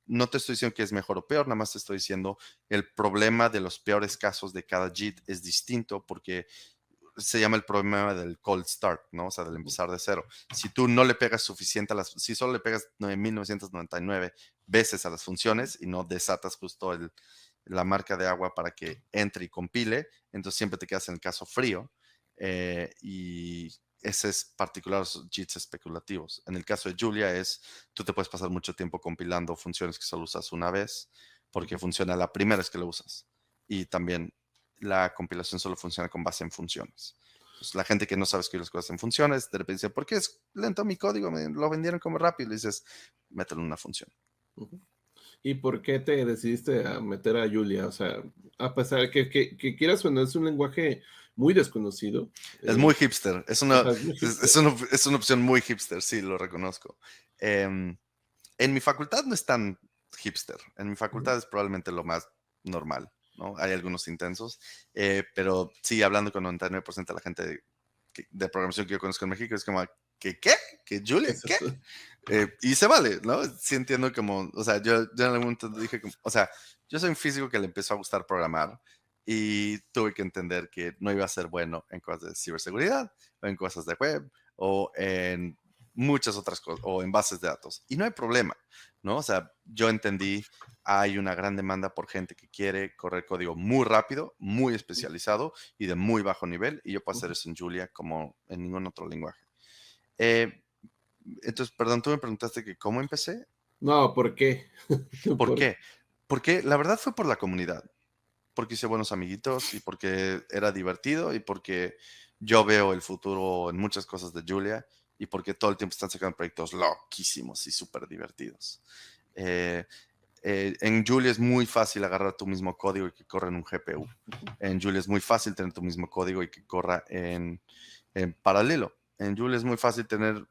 no te estoy diciendo que es mejor o peor, nada más te estoy diciendo el problema de los peores casos de cada JIT es distinto porque se llama el problema del cold start, ¿no? O sea, del empezar de cero. Si tú no le pegas suficiente si solo le pegas 9,999 veces a las funciones y no desatas justo la marca de agua para que entre y compile, entonces siempre te quedas en el caso frío. Y ese es particular los JITs especulativos. En el caso de Julia tú te puedes pasar mucho tiempo compilando funciones que solo usas una vez porque funciona la primera vez que lo usas. Y también la compilación solo funciona con base en funciones. Entonces, la gente que no sabe escribir las cosas en funciones, de repente dice, ¿por qué es lento mi código? Me lo vendieron como rápido. Y le dices, mételo en una función. Ujú. ¿Y por qué te decidiste a meter a Julia? O sea, a pesar de que quieras o no, es un lenguaje muy desconocido. Es muy hipster. Ajá, es muy hipster. Es una opción muy hipster, sí, lo reconozco. En mi facultad no es tan hipster. En mi Ujú. facultad es probablemente lo más normal, ¿no? Hay algunos intensos, pero sí, hablando con 99% de la gente de programación que yo conozco en México, es como, ¿qué? ¿Que ¿Qué Julia? es ¿Qué? eso? Y se vale, ¿no? Sí entiendo como, o sea, yo en algún momento dije, o sea, yo soy un físico que le empezó a gustar programar y tuve que entender que no iba a ser bueno en cosas de ciberseguridad o en cosas de web o en muchas otras cosas o en bases de datos. Y no hay problema, ¿no? O sea, yo entendí, hay una gran demanda por gente que quiere correr código muy rápido, muy especializado y de muy bajo nivel y yo puedo hacer Ujú. eso en Julia como en ningún otro lenguaje. Eh, entonces, perdón, tú me preguntaste que cómo empecé. No, ¿por qué? ¿Por Por... qué? Porque la verdad fue por la comunidad, porque hice buenos amiguitos y porque era divertido y porque yo veo el futuro en muchas cosas de Julia y porque todo el tiempo están sacando proyectos loquísimos y súper divertidos. Eh, en Julia es muy fácil agarrar tu mismo código y que corra en un GPU. En Julia es muy fácil tener tu mismo código y que corra en paralelo. En Julia es muy fácil tener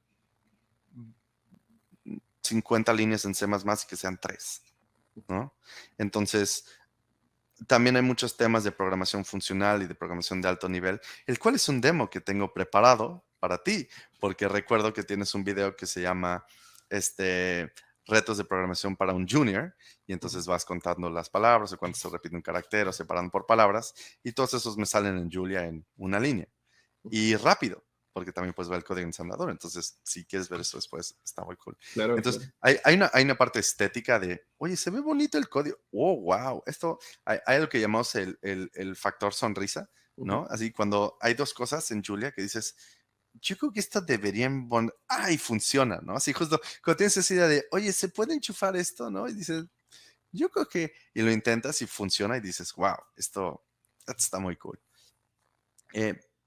50 líneas en C++ y que sean 3, ¿no? Entonces, también hay muchos temas de programación funcional y de programación de alto nivel, el cual es un demo que tengo preparado para ti, porque recuerdo que tienes un video que se llama retos de programación para un junior, y Ujú. entonces vas contando las palabras o cuánto se repite un carácter o separando por palabras, y todos esos me salen en Julia en una línea y rápido, porque también puedes ver el código ensamblador. Entonces, si quieres ver eso después, está muy cool. Claro, Entonces, claro. hay una parte estética de, oye, se ve bonito el código. Oh, wow. Hay algo que llamamos el factor sonrisa, Ujú. ¿no? Así cuando hay dos cosas en Julia que dices, yo creo que esto deberían, ¡ay, funciona! ¿No? Así justo cuando tienes esa idea de, oye, ¿se puede enchufar esto? ¿No? Y dices, yo creo que, y lo intentas y funciona y dices, wow, esto está muy cool.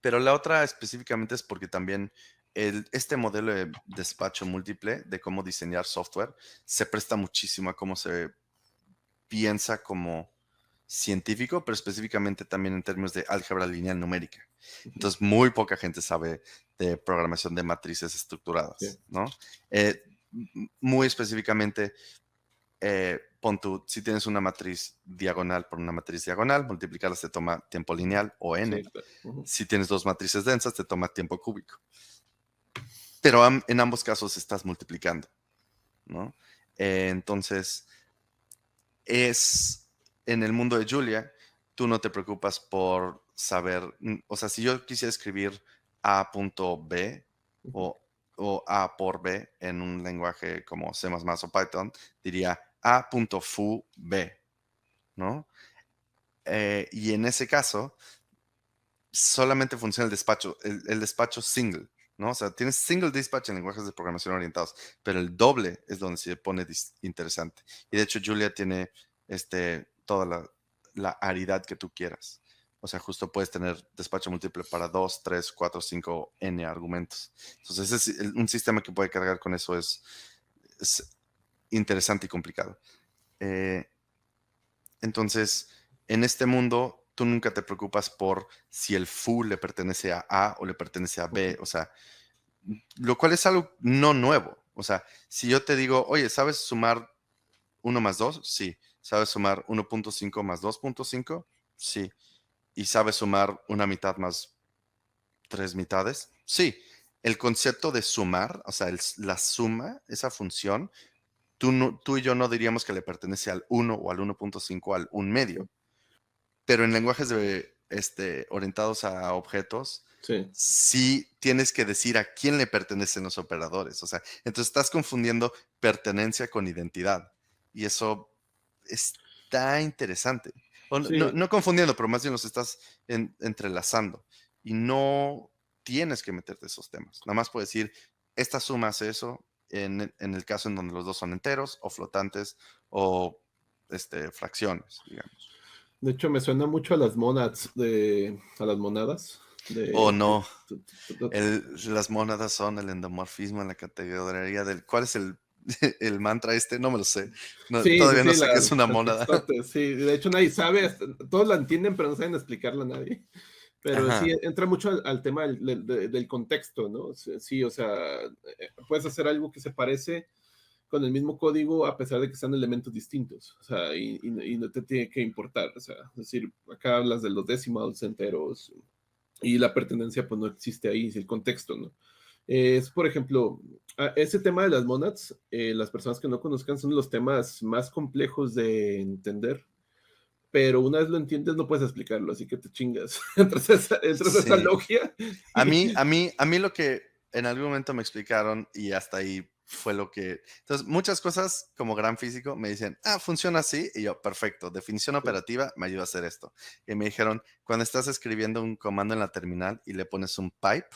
Pero la otra específicamente es porque también este modelo de despacho múltiple de cómo diseñar software se presta muchísimo a cómo se piensa como científico, pero específicamente también en términos de álgebra lineal numérica. Entonces, muy poca gente sabe de programación de matrices Sí. estructuradas, ¿no? Muy específicamente, pon tú, si tienes una matriz diagonal por una matriz diagonal, multiplicarlas te toma tiempo lineal o n. Sí, claro. Ujú. Si tienes dos matrices densas, te toma tiempo cúbico. Pero en ambos casos estás multiplicando, ¿no? Entonces, en el mundo de Julia, tú no te preocupas por saber, o sea, si yo quisiera escribir A.B Ujú. o A por B en un lenguaje como C++ o Python, diría A.FU B, ¿no? Y en ese caso, solamente funciona el despacho, el despacho single, ¿no? O sea, tienes single dispatch en lenguajes de programación orientados, pero el doble es donde se pone interesante. Y de hecho, Julia tiene toda la aridad que tú quieras. O sea, justo puedes tener despacho múltiple para 2, 3, 4, 5, n argumentos. Entonces, un sistema que puede cargar con eso es interesante y complicado. Entonces, en este mundo, tú nunca te preocupas por si el foo le pertenece a A o le pertenece a B, o sea, lo cual es algo no nuevo. O sea, si yo te digo, oye, ¿sabes sumar 1 más 2? Sí. ¿Sabes sumar 1.5 más 2.5? Sí. ¿Y sabes sumar una mitad más 3 mitades? Sí. El concepto de sumar, o sea, la suma, esa función, tú y yo no diríamos que le pertenece al 1 o al 1.5 al 1 medio. Pero en lenguajes orientados a objetos, Sí. sí tienes que decir a quién le pertenecen los operadores. O sea, entonces estás confundiendo pertenencia con identidad. Y eso está interesante. O Sí. no confundiendo, pero más bien los estás entrelazando. Y no tienes que meterte esos temas. Nada más puedes decir, esta suma hace eso en el caso en donde los dos son enteros o flotantes o fracciones, digamos. De hecho, me suena mucho a las a las monadas Oh, de. no. Las mónadas son el endomorfismo en la categoría del. ¿Cuál es el mantra este? No me lo sé. No, Sí, sí, todavía no sí, sé qué es una mónada. sí, de hecho nadie sabe, todos la entienden, pero no saben explicarla a nadie. Pero sí, Ajá. entra mucho al tema del contexto, ¿no? Sí, o sea, puedes hacer algo que se parece con el mismo código a pesar de que sean elementos distintos, o sea, y no te tiene que importar, o sea, es decir, acá hablas de los decimals enteros y la pertenencia pues no existe ahí, es el contexto, ¿no? Es, por ejemplo, ese tema de las monads, las personas que no conozcan son los temas más complejos de entender, pero una vez lo entiendes no puedes explicarlo, así que te chingas, entras a esa Sí. logia. A mí lo que en algún momento me explicaron y hasta ahí fue lo que. Entonces, muchas cosas como gran físico me dicen, funciona así. Y yo, perfecto, definición operativa me ayuda a hacer esto. Y me dijeron, cuando estás escribiendo un comando en la terminal y le pones un pipe,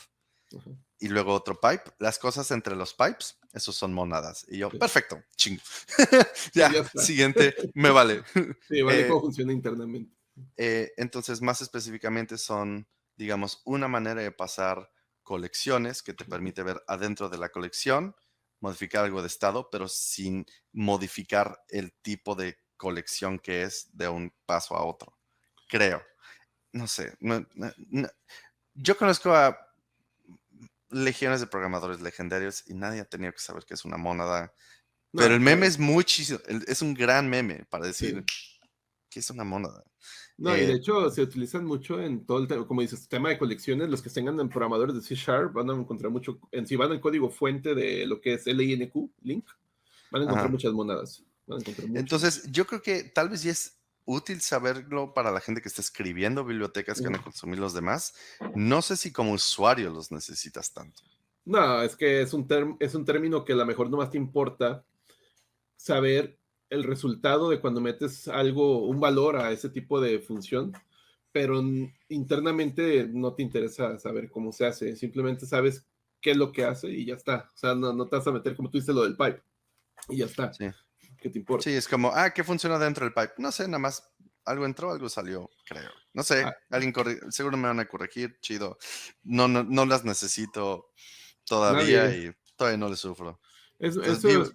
Ajá, y luego otro pipe. Las cosas entre los pipes, esos son mónadas. Y yo, sí, perfecto, ching. sí, Ya, ya está. siguiente, me vale. Sí, vale Eh, cómo funciona internamente. entonces, más específicamente son, digamos, una manera de pasar colecciones que te permite ver adentro de la colección, modificar algo de estado, pero sin modificar el tipo de colección que es de un paso a otro. Creo. No sé. Yo conozco a legiones de programadores legendarios y nadie ha tenido que saber que es una mónada. Pero No, el meme claro, es muy chido, es un gran meme para decir sí. que es una mónada. No, y de Eh, hecho se utilizan mucho en todo el tema, como dices, tema de colecciones, los que tengan en programadores de C Sharp van a encontrar mucho, si van al código fuente de lo que es LINQ, link, van a encontrar ajá. muchas monadas, van a encontrar muchas, Entonces, muchas. yo creo que tal vez sí es útil saberlo para la gente que está escribiendo bibliotecas que van a Ujú. consumir los demás. No sé si como usuario los necesitas tanto. No, es que es un término que a lo mejor no más te importa saber el resultado de cuando metes algo, un valor a ese tipo de función, pero internamente no te interesa saber cómo se hace, simplemente sabes qué es lo que hace y ya está. O sea, no te vas a meter como tú dices lo del pipe y ya está. Sí, ¿Qué te sí, importa? es como, ¿qué funciona dentro del pipe? No sé, nada más algo entró, algo salió, creo. No Ah, sé, seguro me van a corregir, chido. No las necesito todavía nadie. y todavía no le sufro. Entonces, Eso es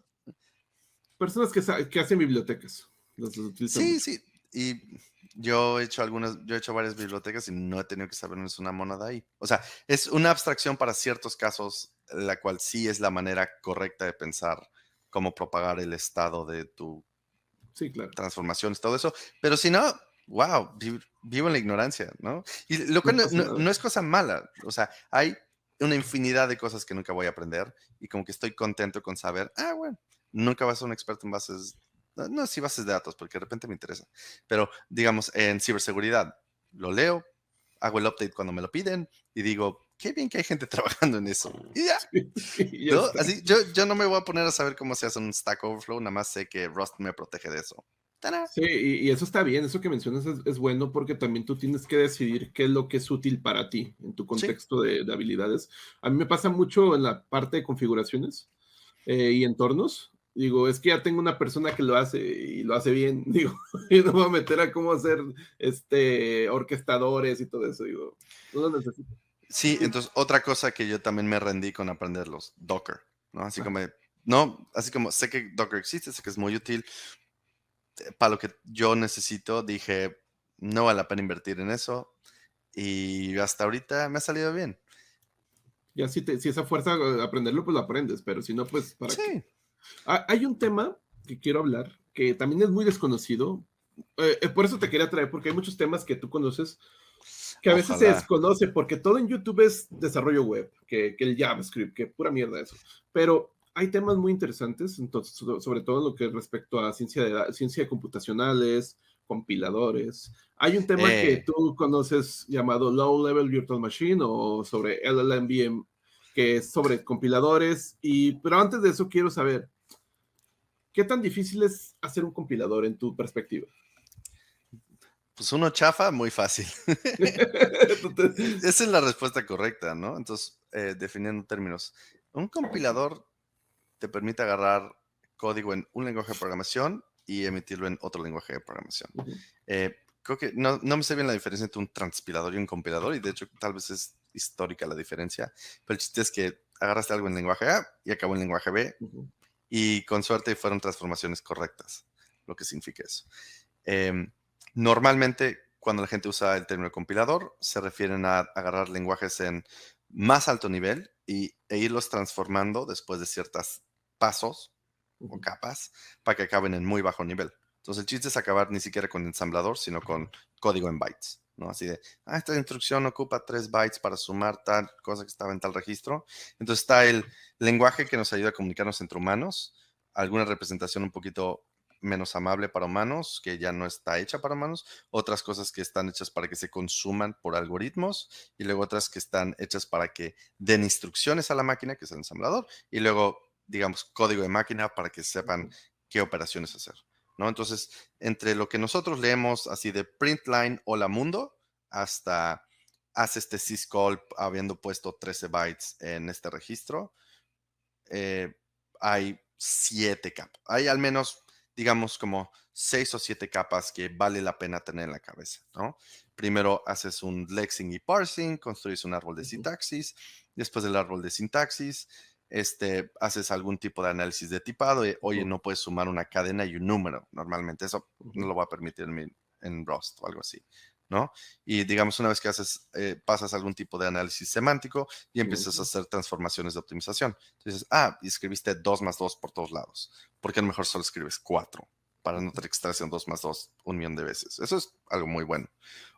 personas que hacen bibliotecas. Los utilizan sí, mucho. sí. Y Yo he hecho varias bibliotecas y no he tenido que saber una monada ahí. O sea, es una abstracción para ciertos casos, la cual sí es la manera correcta de pensar cómo propagar el estado de tu Sí, claro. transformaciones, todo eso. Pero si no, wow, vivo en la ignorancia, ¿no? Y lo No cual pasa nada. no es cosa mala. O sea, hay una infinidad de cosas que nunca voy a aprender y como que estoy contento con saber, bueno, nunca vas a ser un experto en bases, no sí bases de datos, porque de repente me interesa, pero digamos en ciberseguridad, lo leo, hago el update cuando me lo piden y digo, qué bien que hay gente trabajando en eso. Y ya, Y ya ¿no? está. Así, yo no me voy a poner a saber cómo se hace un Stack Overflow, nada más sé que Rust me protege de eso. ¡Tada! Sí, y eso está bien, eso que mencionas es bueno porque también tú tienes que decidir qué es lo que es útil para ti en tu Sí, contexto de habilidades. A mí me pasa mucho en la parte de configuraciones y entornos. Digo, es que ya tengo una persona que lo hace y lo hace bien. Digo, y no me voy a meter a cómo hacer orquestadores y todo eso. Digo, no lo necesito. sí, Y- entonces otra cosa que yo también me rendí con aprenderlos, Docker, ¿no? ah, Así como sé que Docker existe, sé que es muy útil, para lo que yo necesito, dije, no vale la pena invertir en eso y hasta ahorita me ha salido bien. ya si esa fuerza aprenderlo, pues lo aprendes, pero si no, pues ¿para qué? Sí, Hay un tema que quiero hablar que también es muy desconocido. Por eso te quería traer, porque hay muchos temas que tú conoces que a veces se ojalá. desconoce, porque todo en YouTube es desarrollo web, que el JavaScript, que pura mierda eso. Pero hay temas muy interesantes, entonces, sobre todo en lo que respecto a ciencia computacionales, compiladores. Hay un tema que Eh, tú conoces llamado Low Level Virtual Machine o sobre LLMVM, que es sobre compiladores. Pero antes de eso quiero saber, ¿qué tan difícil es hacer un compilador en tu perspectiva? pues uno chafa, muy fácil. Entonces, Esa es la respuesta correcta, ¿no? Entonces, definiendo términos, un compilador te permite agarrar código en un lenguaje de programación y emitirlo en otro lenguaje de programación. ujú, Creo que no me sé bien la diferencia entre un transpilador y un compilador, y de hecho tal vez es histórica la diferencia, pero el chiste es que agarraste algo en lenguaje A y acabó en lenguaje B, ujú, y con suerte fueron transformaciones correctas, lo que significa eso. Em, Normalmente, cuando la gente usa el término compilador, se refieren a agarrar lenguajes en más alto nivel e irlos transformando después de ciertos pasos o ujú. capas para que acaben en muy bajo nivel. Entonces, el chiste es acabar ni siquiera con ensamblador, sino con código en bytes, ¿no? Así de, esta instrucción ocupa 3 bytes para sumar tal cosa que estaba en tal registro. Entonces, está el lenguaje que nos ayuda a comunicarnos entre humanos, alguna representación un poquito menos amable para humanos, que ya no está hecha para humanos, otras cosas que están hechas para que se consuman por algoritmos, y luego otras que están hechas para que den instrucciones a la máquina, que es el ensamblador, y luego, digamos, código de máquina para que sepan qué operaciones hacer, ¿no? Entonces, entre lo que nosotros leemos así de print line hola mundo, hasta hace este syscall habiendo puesto 13 bytes en este registro, eh, hay 7 capas. Hay al menos, digamos, como 6 o 7 capas que vale la pena tener en la cabeza, ¿no? Primero haces un lexing y parsing, construyes un árbol de Ujú, sintaxis. Después del árbol de sintaxis, haces algún tipo de análisis de tipado. Oye, ujú, no puedes sumar una cadena y un número. Normalmente eso no ujú, lo va a permitir en Rust o algo así, ¿no? Y digamos, una vez que pasas algún tipo de análisis semántico y empiezas a ujú. hacer transformaciones de optimización. Entonces, y escribiste 2 más 2 por todos lados. ¿Por qué a lo mejor solo escribes 4? Para no tener que estar haciendo 2 más 2 un millón de veces. Eso es algo muy bueno.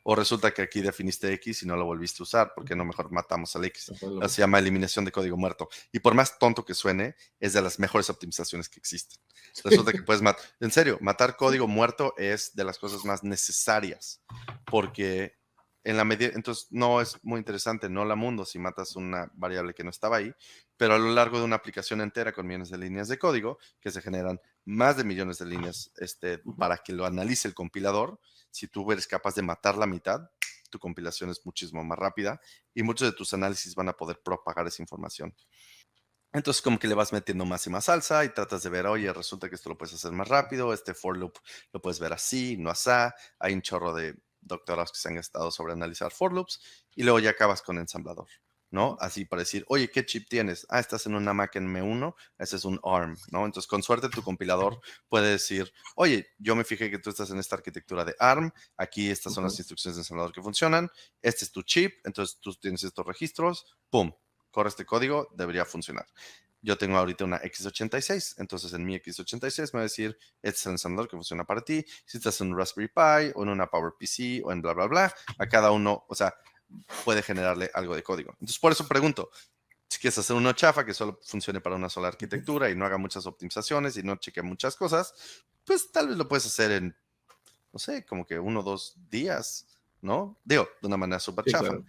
O resulta que aquí definiste X y no lo volviste a usar. ¿Por qué no mejor matamos al X? Ajá, lo Eso se mato. llama eliminación de código muerto. Y por más tonto que suene, es de las mejores optimizaciones que existen. Resulta que puedes matar, en serio, matar código muerto es de las cosas más necesarias. Porque en la medida, entonces no es muy interesante, no la mundo si matas una variable que no estaba ahí, pero a lo largo de una aplicación entera con millones de líneas de código, que se generan más de millones de líneas Ujú. para que lo analice el compilador, si tú eres capaz de matar la mitad, tu compilación es muchísimo más rápida y muchos de tus análisis van a poder propagar esa información. Entonces, como que le vas metiendo más y más salsa y tratas de ver, oye, resulta que esto lo puedes hacer más rápido, este for loop lo puedes ver así, no así. Hay un chorro de doctorados que se han estado sobre analizar for loops y luego ya acabas con ensamblador, ¿no? Así para decir, oye, ¿qué chip tienes? Ah, estás en una Mac en M1, ese es un ARM, ¿no? Entonces, con suerte, tu compilador puede decir, oye, yo me fijé que tú estás en esta arquitectura de ARM, aquí estas son las instrucciones de ensamblador que funcionan, este es tu chip, entonces tú tienes estos registros, ¡pum! Corre este código, debería funcionar. Yo tengo ahorita una x86, entonces en mi x86 me va a decir, este es el ensamblador que funciona para ti. Si estás en un Raspberry Pi o en una PowerPC o en bla, bla, bla, a cada uno, o sea, puede generarle algo de código. Entonces, por eso pregunto, si quieres hacer uno chafa que solo funcione para una sola arquitectura y no haga muchas optimizaciones y no cheque muchas cosas, pues tal vez lo puedes hacer en, no sé, como que 1 o 2 días, ¿no? Digo, de una manera súper Sí, chafa. claro.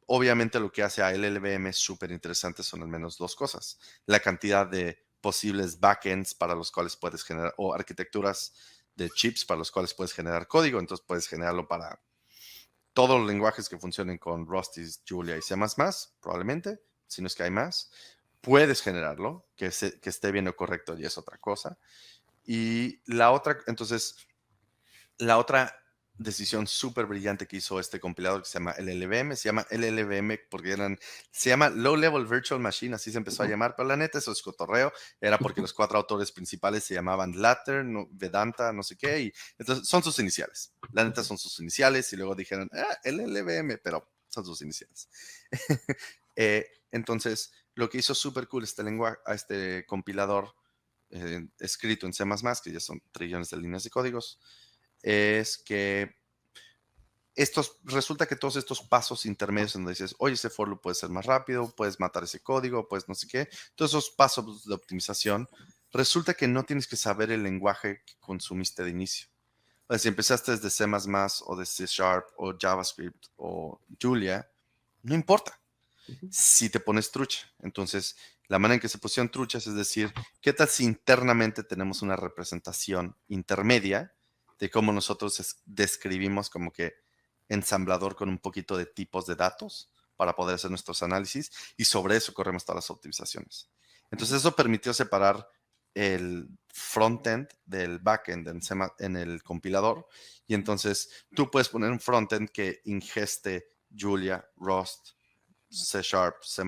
Obviamente lo que hace a LLVM súper interesante son al menos dos cosas. La cantidad de posibles backends para los cuales puedes generar, o arquitecturas de chips para los cuales puedes generar código. Entonces puedes generarlo para todos los lenguajes que funcionen con Rust, Julia y C++, probablemente, si no es que hay más. Puedes generarlo, que esté bien o correcto y es otra cosa. Y la otra, entonces, la otra decisión súper brillante que hizo este compilador que se llama LLVM, se llama LLVM porque se llama Low Level Virtual Machine, así se empezó a llamar, pero la neta eso es cotorreo, era porque los 4 autores principales se llamaban Latter, Vedanta, no sé qué, y entonces son sus iniciales, la neta son sus iniciales, y luego dijeron, LLVM, pero son sus iniciales. Entonces, lo que hizo súper cool este lenguaje, a este compilador escrito en C++, que ya son trillones de líneas de códigos, es que resulta que todos estos pasos intermedios en donde dices, oye, ese for loop puede ser más rápido, puedes matar ese código, pues no sé qué, todos esos pasos de optimización, resulta que no tienes que saber el lenguaje que consumiste de inicio. O sea, si empezaste desde C++ o de C Sharp o JavaScript o Julia, no importa si te pones trucha. Entonces, la manera en que se pusieron truchas es decir, ¿qué tal si internamente tenemos una representación intermedia de cómo nosotros describimos como que ensamblador con un poquito de tipos de datos para poder hacer nuestros análisis y sobre eso corremos todas las optimizaciones? Entonces, eso permitió separar el frontend del backend en el compilador y entonces tú puedes poner un frontend que ingeste Julia, Rust, C Sharp, C++,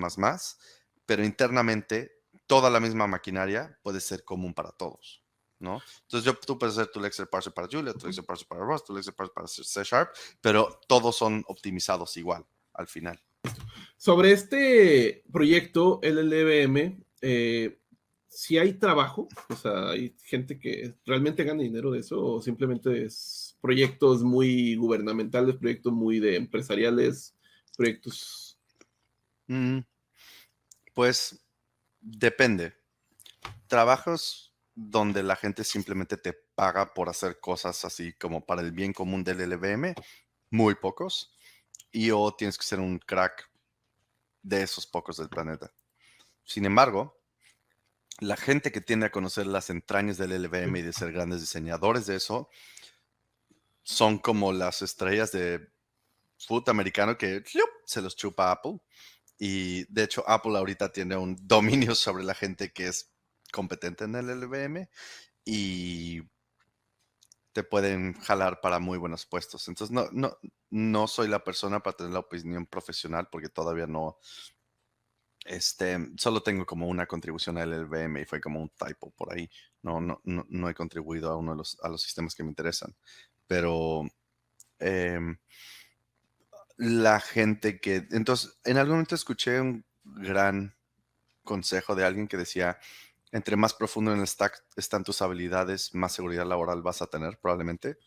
pero internamente toda la misma maquinaria puede ser común para todos, ¿no? Entonces tú puedes hacer tu Lexer parser para Julia, tu Lexer parser para Rust, tu Lexer parser para C Sharp, pero todos son optimizados igual al final. Sobre este proyecto LLVM, si hay trabajo, o sea, hay gente que realmente gana dinero de eso, o simplemente es proyectos muy gubernamentales, proyectos muy de empresariales, proyectos. Mm, pues depende. Trabajos donde la gente simplemente te paga por hacer cosas así como para el bien común del LLVM, muy pocos, y o tienes que ser un crack de esos pocos del planeta. Sin embargo, la gente que tiende a conocer las entrañas del LLVM y de ser grandes diseñadores de eso, son como las estrellas de fútbol americano que ¡fliup! Se los chupa Apple. Y de hecho, Apple ahorita tiene un dominio sobre la gente que es competente en el LLVM y te pueden jalar para muy buenos puestos. Entonces, no soy la persona para tener la opinión profesional porque todavía no, solo tengo como una contribución al LLVM y fue como un typo por ahí. No he contribuido a uno de a los sistemas que me interesan. Pero em, la gente que... Entonces, en algún momento escuché un gran consejo de alguien que decía, entre más profundo en el stack están tus habilidades, más seguridad laboral vas a tener probablemente,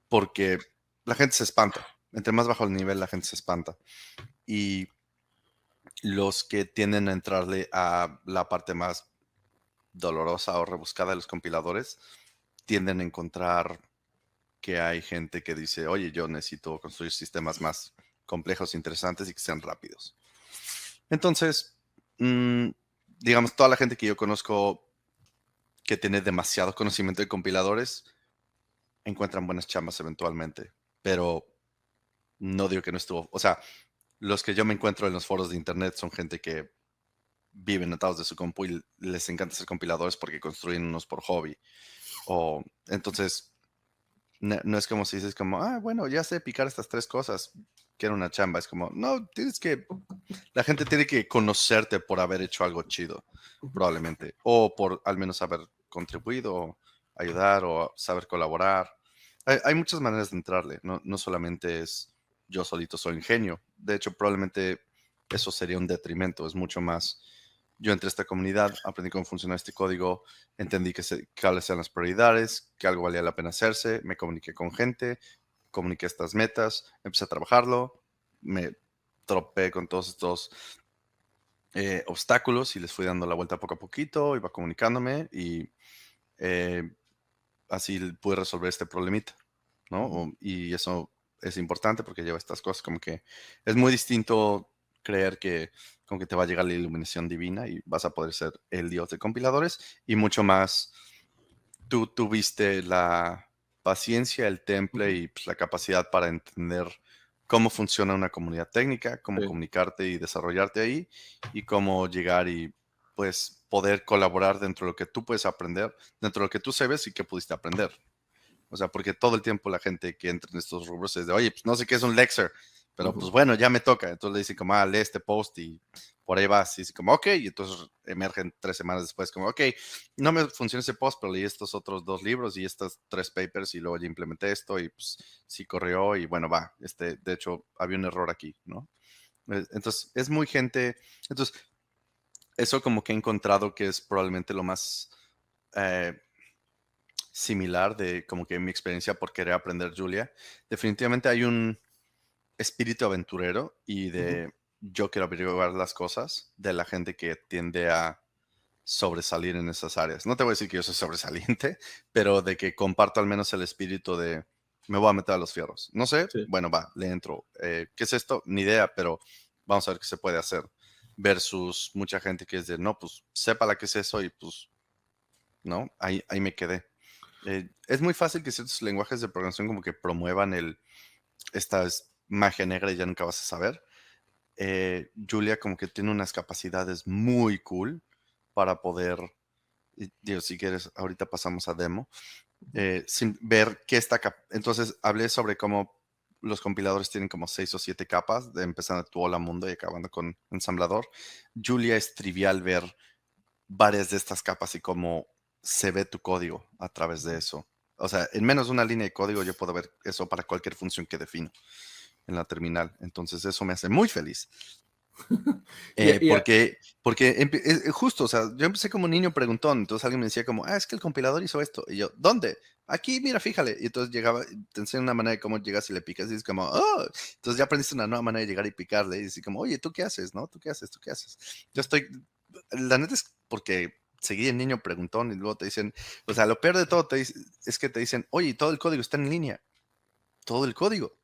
porque la gente se espanta. Entre más bajo el nivel, la gente se espanta. Y los que tienden a entrarle a la parte más dolorosa o rebuscada de los compiladores tienden a encontrar que hay gente que dice, oye, yo necesito construir sistemas más complejos, interesantes y que sean rápidos. Entonces, digamos, toda la gente que yo conozco que tiene demasiado conocimiento de compiladores encuentran buenas chambas eventualmente, pero no digo que no estuvo, o sea, los que yo me encuentro en los foros de internet son gente que viven atados de su compu y les encanta ser compiladores porque construyen unos por hobby. O entonces, no es como si dices como, bueno, ya sé picar estas 3 cosas. quiero una chamba. Es como, no, la gente tiene que conocerte por haber hecho algo chido, probablemente. O por al menos haber contribuido, o ayudar, o saber colaborar. Hay muchas maneras de entrarle, no solamente es yo solito soy ingenio. De hecho, probablemente eso sería un detrimento, es mucho más. Yo entré a esta comunidad, aprendí cómo funciona este código, entendí cuáles eran las prioridades, que algo valía la pena hacerse, me comuniqué con gente, comuniqué estas metas, empecé a trabajarlo, me tropé con todos estos obstáculos y les fui dando la vuelta poco a poquito, iba comunicándome y eh, así pude resolver este problemita, ¿no? Y eso es importante porque lleva estas cosas, como que es muy distinto creer que como que te va a llegar la iluminación divina y vas a poder ser el dios de compiladores y mucho más tú tuviste la paciencia, el temple y pues, la capacidad para entender cómo funciona una comunidad técnica, cómo Sí. comunicarte y desarrollarte ahí y cómo llegar y pues poder colaborar dentro de lo que tú puedes aprender, dentro de lo que tú sabes y que pudiste aprender. O sea, porque todo el tiempo la gente que entra en estos rubros es de, oye, pues no sé qué es un Lexer, pero pues bueno, ya me toca. Entonces le dicen como, lee este post y por ahí vas. Y dice como, ok, y entonces emergen 3 semanas después como, ok, no me funciona ese post, pero leí estos otros 2 libros y estos 3 papers y luego ya implementé esto y pues sí corrió y bueno, va. De hecho, había un error aquí, ¿no? Entonces, es muy gente. Entonces, eso como que he encontrado que es probablemente lo más eh, similar de como que mi experiencia por querer aprender Julia. Definitivamente hay un espíritu aventurero y de yo quiero averiguar las cosas de la gente que tiende a sobresalir en esas áreas. No te voy a decir que yo soy sobresaliente, pero de que comparto al menos el espíritu de me voy a meter a los fierros. No sé, Sí. bueno, va, le entro. ¿Qué es esto? Ni idea, pero vamos a ver qué se puede hacer. Versus mucha gente que es de, no, pues sepa la que es eso y pues, no, ahí me quedé. Es muy fácil que ciertos lenguajes de programación como que promuevan esta es magia negra y ya nunca vas a saber. Julia como que tiene unas capacidades muy cool para poder, digo, si quieres, ahorita pasamos a demo, sin ver qué está entonces hablé sobre cómo los compiladores tienen como 6 o 7 capas, de empezando tu hola mundo y acabando con ensamblador. Julia es trivial ver varias de estas capas y cómo se ve tu código a través de eso. O sea, en menos de una línea de código yo puedo ver eso para cualquier función que defino en la terminal. Entonces eso me hace muy feliz. Y, Porque justo, o sea, yo empecé como un niño preguntón, entonces alguien me decía como, es que el compilador hizo esto. Y yo, ¿dónde? Aquí, mira, fíjale. Y entonces llegaba, te enseñan una manera de cómo llegas y le picas y es como, oh, entonces ya aprendiste una nueva manera de llegar y picarle. Y dice como, oye, ¿tú qué haces? ¿No? ¿Tú qué haces? ¿Tú qué haces? Yo estoy, la neta es porque seguí el niño preguntón y luego te dicen, o sea, lo peor de todo es que te dicen, oye, todo el código está en línea. Todo el código.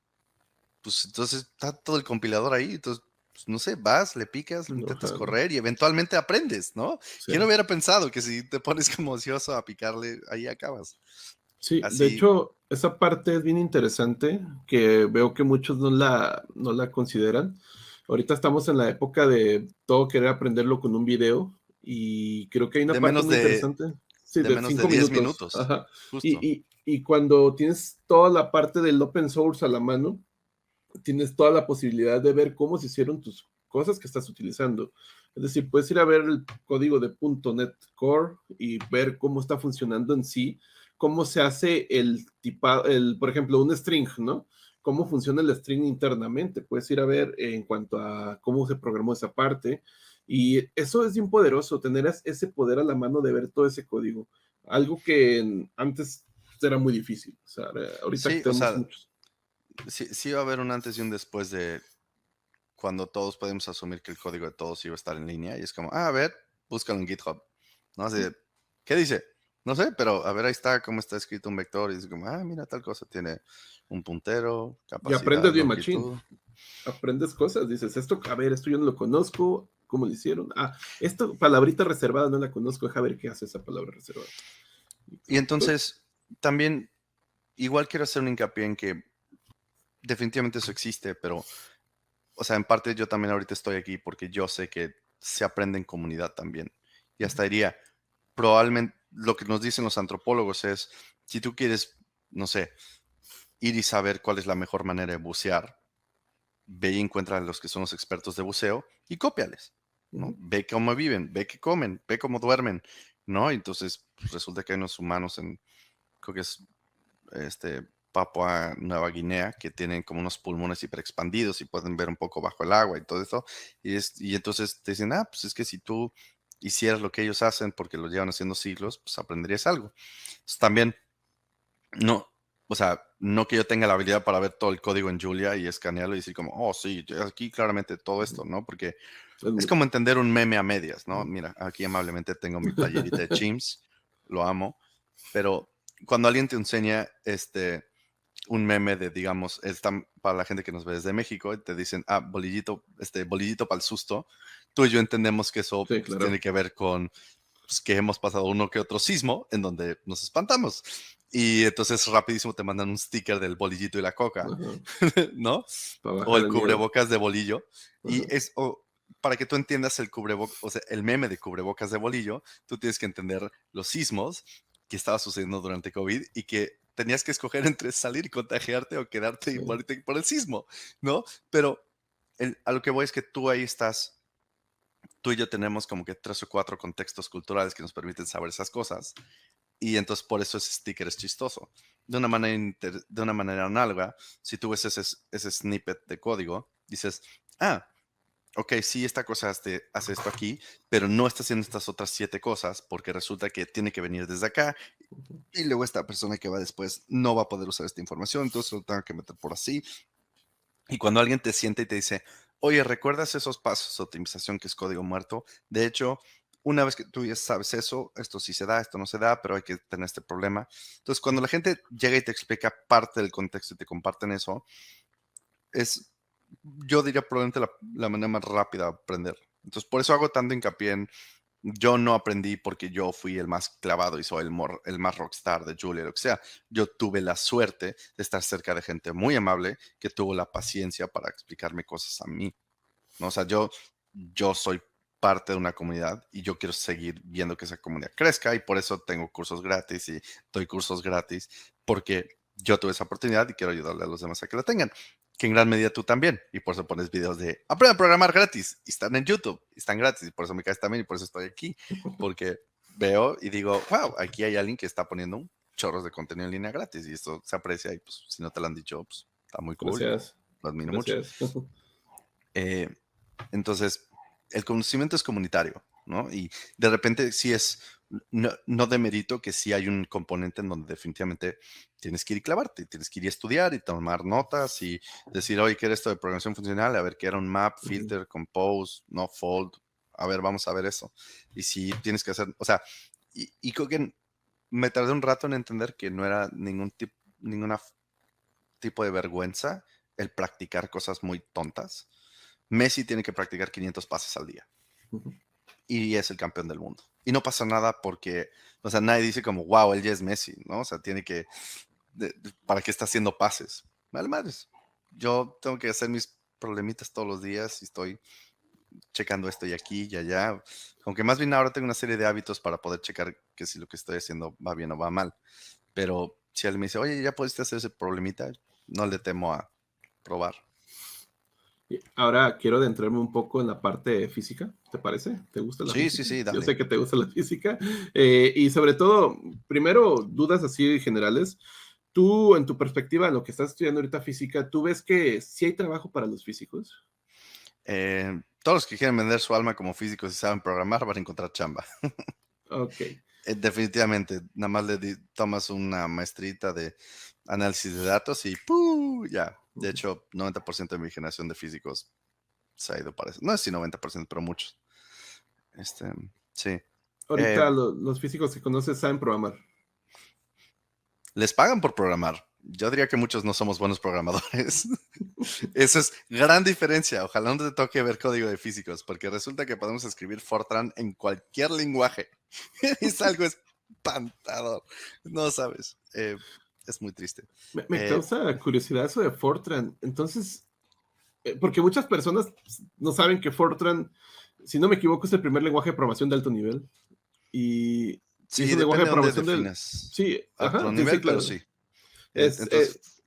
Pues entonces está todo el compilador ahí, entonces, pues, no sé, vas, le picas, lo no, intentas ajá, correr y eventualmente aprendes, ¿no? sí. ¿Quién hubiera pensado que si te pones como ocioso a picarle, ahí acabas? Sí, de Así, hecho, esa parte es bien interesante, que veo que muchos no la consideran. Ahorita estamos en la época de todo querer aprenderlo con un video y creo que hay una de parte menos muy de, interesante, sí, de de menos de cinco 10 minutos, minutos, ajá. justo. Y cuando tienes toda la parte del open source a la mano, tienes toda la posibilidad de ver cómo se hicieron tus cosas que estás utilizando. Es decir, puedes ir a ver el código de .NET Core y ver cómo está funcionando en sí, cómo se hace por ejemplo, un string, ¿no? Cómo funciona el string internamente. Puedes ir a ver en cuanto a cómo se programó esa parte. Y eso es bien poderoso, tener ese poder a la mano de ver todo ese código. Algo que antes era muy difícil. O sea, ahorita que Sí, o tenemos sea, muchos. sí va a haber un antes y un después de cuando todos podemos asumir que el código de todos iba a estar en línea y es como, a ver, búscalo en GitHub, ¿no? Así de, ¿qué dice? No sé, pero a ver, ahí está cómo está escrito un vector y es como, mira, tal cosa tiene un puntero, Y capacidad, aprendes bien machine. longitud. Aprendes cosas, dices, esto, a ver, esto yo no lo conozco, ¿cómo lo hicieron? Ah, esto, palabrita reservada, no la conozco, deja ver qué hace esa palabra reservada. Y entonces, también, igual quiero hacer un hincapié en que definitivamente eso existe, pero, o sea, en parte yo también ahorita estoy aquí porque yo sé que se aprende en comunidad también. Y hasta diría, probablemente lo que nos dicen los antropólogos es, si tú quieres, no sé, ir y saber cuál es la mejor manera de bucear, ve y encuentra a los que son los expertos de buceo y cópiales, ¿no? Ve cómo viven, ve qué comen, ve cómo duermen, ¿no? Y entonces pues, resulta que hay unos humanos creo que es Papua Nueva Guinea, que tienen como unos pulmones hiper expandidos y pueden ver un poco bajo el agua y todo eso. Y entonces te dicen, pues es que si tú hicieras lo que ellos hacen porque lo llevan haciendo siglos, pues aprenderías algo. Entonces, también, no, o sea, no que yo tenga la habilidad para ver todo el código en Julia y escanearlo y decir como, oh, sí, aquí claramente todo esto, ¿no? Porque es como entender un meme a medias, ¿no? Mira, aquí amablemente tengo mi playerita de Chimps, lo amo, pero cuando alguien te enseña un meme de, digamos, para la gente que nos ve desde México, te dicen, bolillito, bolillito para el susto, tú y yo entendemos que eso Sí, pues, claro. tiene que ver con pues, que hemos pasado uno que otro sismo en donde nos espantamos. Y entonces rapidísimo te mandan un sticker del bolillito y la coca, ¿no? Para O bajar el el miedo. cubrebocas de bolillo. Y Ajá. para que tú entiendas el cubrebocas, o sea, el meme de cubrebocas de bolillo, tú tienes que entender los sismos que estaba sucediendo durante COVID y que tenías que escoger entre salir y contagiarte o quedarte y Sí, morirte por el sismo, ¿no? Pero a lo que voy es que tú ahí estás, tú y yo tenemos como que 3 o 4 contextos culturales que nos permiten saber esas cosas. Y entonces por eso ese sticker es chistoso. De una manera análoga, si tú ves ese snippet de código, dices, ok, sí, esta cosa hace esto aquí, pero no está haciendo estas otras 7 cosas porque resulta que tiene que venir desde acá y luego esta persona que va después no va a poder usar esta información, entonces lo tengo que meter por así. Y cuando alguien te siente y te dice, oye, ¿recuerdas esos pasos de optimización que es código muerto? De hecho, una vez que tú ya sabes eso, esto sí se da, esto no se da, pero hay que tener este problema. Entonces, cuando la gente llega y te explica parte del contexto y te comparten eso, yo diría probablemente la manera más rápida de aprender. Entonces, por eso hago tanto hincapié en, yo no aprendí porque yo fui el más clavado y soy el más rockstar de Julia, lo que sea. Yo tuve la suerte de estar cerca de gente muy amable que tuvo la paciencia para explicarme cosas a mí, ¿no? O sea, yo soy parte de una comunidad y yo quiero seguir viendo que esa comunidad crezca y por eso tengo cursos gratis y doy cursos gratis porque yo tuve esa oportunidad y quiero ayudarle a los demás a que la tengan. Que en gran medida tú también. Y por eso pones videos de aprende a programar gratis. Y están en YouTube. Y están gratis. Y por eso me caes también. Y por eso estoy aquí. Porque veo y digo, wow, aquí hay alguien que está poniendo un chorros de contenido en línea gratis. Y esto se aprecia. Y pues si no te lo han dicho, pues está muy cool. Gracias. Lo admiro mucho. Gracias. Entonces, el conocimiento es comunitario, ¿no? Y de repente sí no demerito que sí hay un componente en donde definitivamente tienes que ir y clavarte, tienes que ir y estudiar y tomar notas y decir, oye, ¿qué era esto de programación funcional? A ver, ¿qué era un map, filter, compose, no fold? A ver, vamos a ver eso. Y sí tienes que hacer, o sea, y creo que me tardé un rato en entender que no era ningún tipo de vergüenza el practicar cosas muy tontas. Messi tiene que practicar 500 pases al día y es el campeón del mundo. Y no pasa nada porque, o sea, nadie dice como, wow, él ya es Messi, ¿no? O sea, tiene que, ¿para qué está haciendo pases? Vale, madres. Yo tengo que hacer mis problemitas todos los días y estoy checando esto y aquí y allá. Aunque más bien ahora tengo una serie de hábitos para poder checar que si lo que estoy haciendo va bien o va mal. Pero si alguien me dice, oye, ya pudiste hacer ese problemita, no le temo a probar. Ahora quiero adentrarme un poco en la parte física, ¿te parece? ¿Te gusta la Sí, sí, física? sí, Yo dale. sé que te gusta la física. Y sobre todo, primero, dudas así generales. Tú, en tu perspectiva, lo que estás estudiando ahorita física, ¿tú ves que sí hay trabajo para los físicos? Todos los que quieren vender su alma como físicos y saben programar van a encontrar chamba. Ok. Definitivamente, nada más tomas una maestrita de análisis de datos y ¡pum! Ya. De hecho, 90% de mi generación de físicos se ha ido para eso. No sé si 90%, pero muchos. Sí. Eh, Ahorita los físicos que conoces saben programar. Les pagan por programar. Yo diría que muchos no somos buenos programadores. Eso es gran diferencia. Ojalá no te toque ver código de físicos, porque resulta que podemos escribir Fortran en cualquier lenguaje. Es algo espantador. No sabes. Es muy triste. Me Eh, causa curiosidad eso de Fortran. Entonces, porque muchas personas no saben que Fortran, si no me equivoco, es el primer lenguaje de programación de alto nivel. Y, y es sí, un lenguaje depende de de dónde programación del... definas Sí, alto ajá, sí, sí, nivel, pero claro. sí. Es, Entonces,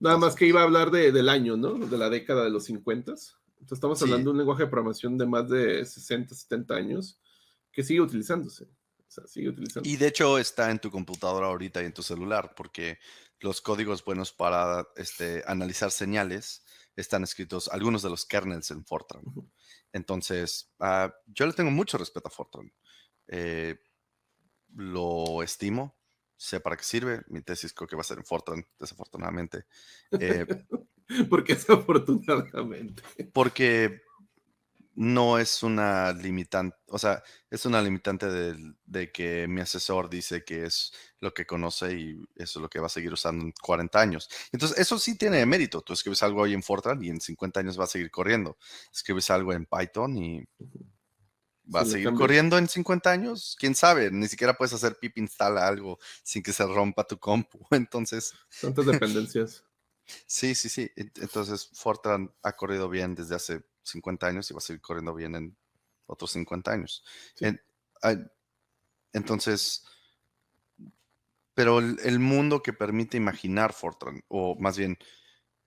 Nada más que iba a hablar del año, ¿no? De la década de los 50. Entonces estamos hablando Sí, de un lenguaje de programación de más de 60, 70 años que sigue utilizándose. O sea, sigue y utilizándose. de hecho está en tu computadora ahorita y en tu celular, porque los códigos buenos para analizar señales están escritos, algunos de los kernels en Fortran. Ujú. Entonces, yo le tengo mucho respeto a Fortran. Eh, lo estimo, sé para qué sirve. Mi tesis creo que va a ser en Fortran, desafortunadamente. Eh, Porque desafortunadamente. porque no es una limitante, o sea, es una limitante de que mi asesor dice que es lo que conoce y eso es lo que va a seguir usando en 40 años. Entonces, eso sí tiene mérito. Tú escribes algo hoy en Fortran y en 50 años va a seguir corriendo. Escribes algo en Python y va Si a le seguir cambias corriendo en 50 años. ¿Quién sabe? Ni siquiera puedes hacer pip install algo sin que se rompa tu compu. Entonces, tantas dependencias. sí, sí, sí. Entonces, Fortran ha corrido bien desde hace 50 años y va a seguir corriendo bien en otros 50 años. Sí. En- ah, entonces, pero el mundo que permite imaginar Fortran, o más bien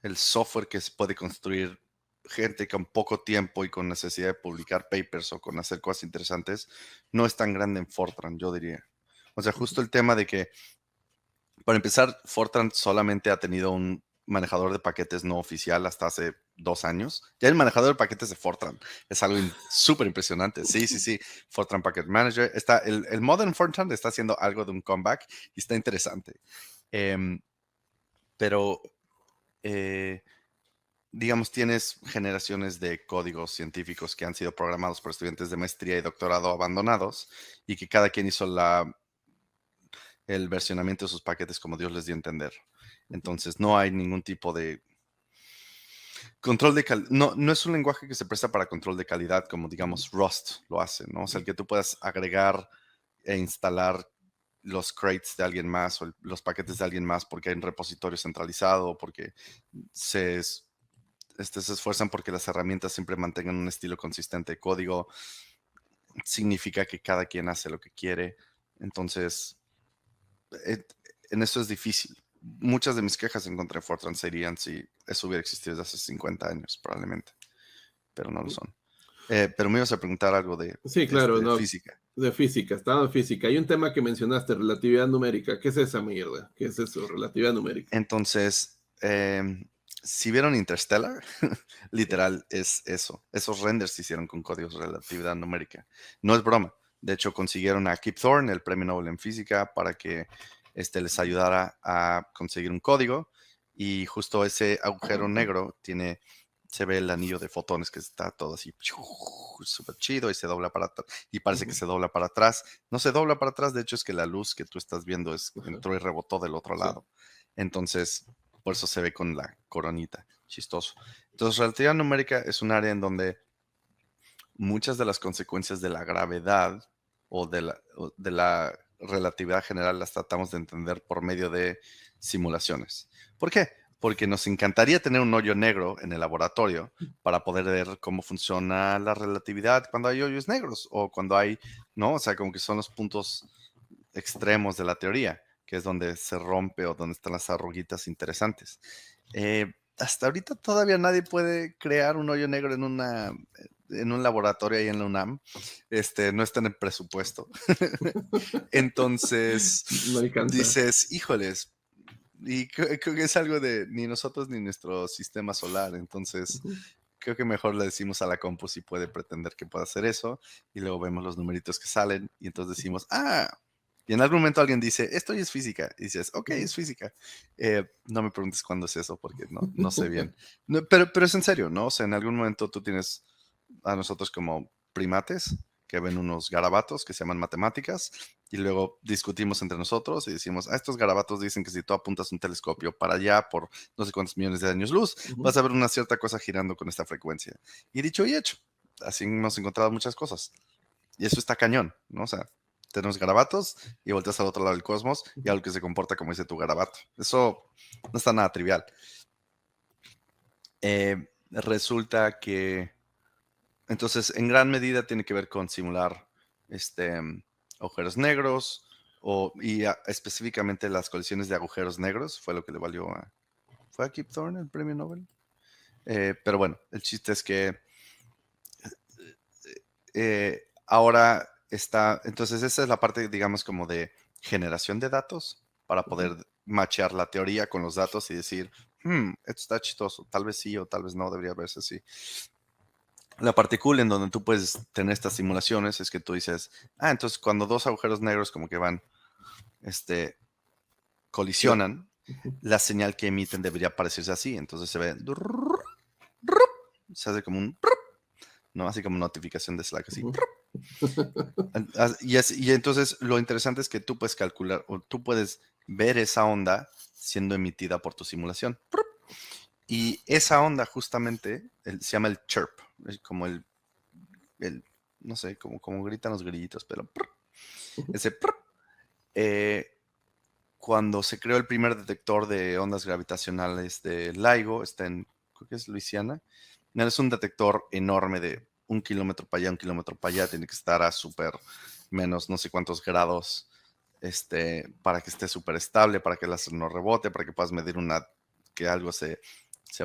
el software que se puede construir gente con poco tiempo y con necesidad de publicar papers o con hacer cosas interesantes, no es tan grande en Fortran, yo diría. O sea, Ujú. justo el tema de que para empezar, Fortran solamente ha tenido un manejador de paquetes no oficial hasta hace 2 años. Ya el manejador de paquetes de Fortran es algo súper impresionante. Sí, sí, sí. Fortran Packet Manager. El Modern Fortran está haciendo algo de un comeback y está interesante. Em, pero, eh, digamos, tienes generaciones de códigos científicos que han sido programados por estudiantes de maestría y doctorado abandonados y que cada quien hizo el versionamiento de sus paquetes como Dios les dio a entender. Entonces, no hay ningún tipo de control de calidad. No, no es un lenguaje que se presta para control de calidad como, digamos, Rust lo hace, ¿no? O sea, el que tú puedas agregar e instalar los crates de alguien más o los paquetes de alguien más porque hay un repositorio centralizado o porque se, es- se esfuerzan porque las herramientas siempre mantengan un estilo consistente de código, significa que cada quien hace lo que quiere. Entonces, eh, en eso es difícil. Muchas de mis quejas en contra de Fortran serían si eso hubiera existido desde hace 50 años, probablemente, pero no lo son. Pero me ibas a preguntar algo de Sí, claro, no. física. De física, estaba en física. Hay un tema que mencionaste, relatividad numérica. ¿Qué es esa mierda? ¿Qué es eso? Relatividad numérica. Entonces, si vieron Interstellar, literal es eso. Esos renders se hicieron con códigos de relatividad numérica. No es broma. De hecho, consiguieron a Kip Thorne, el premio Nobel en física, para que les ayudara a conseguir un código. Y justo ese agujero negro se ve el anillo de fotones que está todo así, súper chido y se dobla para atrás. Y parece que Ujú. se dobla para atrás. No se dobla para atrás, de hecho es que la luz que tú estás viendo Ajá. entró y rebotó del otro Sí. lado. Entonces, por eso se ve con la coronita. Chistoso. Entonces, relatividad numérica es un área en donde muchas de las consecuencias de la gravedad o de la relatividad general las tratamos de entender por medio de simulaciones. ¿Por qué? Porque nos encantaría tener un hoyo negro en el laboratorio para poder ver cómo funciona la relatividad cuando hay hoyos negros o cuando hay, ¿no? O sea, como que son los puntos extremos de la teoría, que es donde se rompe o donde están las arruguitas interesantes. Hasta ahorita todavía nadie puede crear un hoyo negro en un laboratorio ahí en la UNAM. No está en el presupuesto. Entonces No alcanza. dices, híjoles, y creo que es algo de ni nosotros ni nuestro sistema solar. Entonces Ujú. creo que mejor le decimos a la compu si puede pretender que pueda hacer eso y luego vemos los numeritos que salen y entonces decimos, y en algún momento alguien dice, esto ya es física. Y dices, ok, Ujú. es física. No me preguntes cuándo es eso porque no sé bien. No, pero es en serio, ¿no? O sea, en algún momento tú tienes a nosotros como primates que ven unos garabatos que se llaman matemáticas y luego discutimos entre nosotros y decimos, estos garabatos dicen que si tú apuntas un telescopio para allá por no sé cuántos millones de años luz, Ujú. vas a ver una cierta cosa girando con esta frecuencia. Y dicho y hecho, así hemos encontrado muchas cosas. Y eso está cañón, ¿no? O sea, tenemos garabatos y volteas al otro lado del cosmos y Ujú. algo que se comporta como dice tu garabato. Eso no está nada trivial. Resulta que, entonces, en gran medida tiene que ver con simular agujeros negros específicamente las colisiones de agujeros negros, fue lo que le valió a ¿Fue a Kip Thorne el premio Nobel? Pero bueno, el chiste es que ahora está, entonces esa es la parte, digamos, como de generación de datos para poder machear la teoría con los datos y decir, esto está chistoso, tal vez sí o tal vez no, debería verse así. La parte cool en donde tú puedes tener estas simulaciones es que tú dices, entonces cuando dos agujeros negros como que van, colisionan, la señal que emiten debería parecerse así, entonces se ve, se hace como un, ¿no? Así como notificación de Slack, así. Y entonces lo interesante es que tú puedes calcular o tú puedes ver esa onda siendo emitida por tu simulación. Y esa onda justamente se llama el chirp, es como el no sé, como gritan los grillitos, pero ese cuando se creó el primer detector de ondas gravitacionales de LIGO, está en, creo que es Luisiana, es un detector enorme de 1 kilómetro para allá, 1 kilómetro para allá, tiene que estar a súper menos no sé cuántos grados, para que esté súper estable, para que el láser no rebote, para que puedas medir que algo se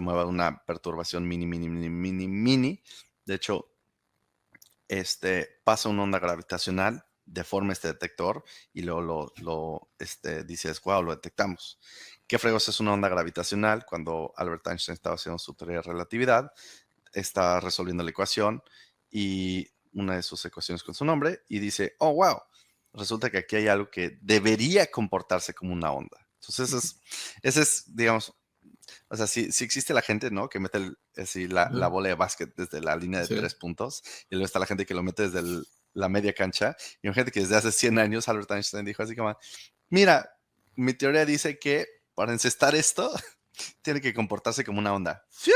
mueva una perturbación mini. De hecho, pasa una onda gravitacional, deforma este detector y luego dices, wow, lo detectamos. ¿Qué fregos es una onda gravitacional? Cuando Albert Einstein estaba haciendo su teoría de relatividad, está resolviendo la ecuación y una de sus ecuaciones con su nombre y dice, oh, wow, resulta que aquí hay algo que debería comportarse como una onda. Entonces, ese es digamos, o sea, si existe la gente, ¿no? Que mete la bola de básquet desde la línea de 3 puntos y luego está la gente que lo mete desde la media cancha y hay gente que desde hace 100 años Albert Einstein dijo así como, mira, mi teoría dice que para encestar esto tiene que comportarse como una onda. ¡Fiup!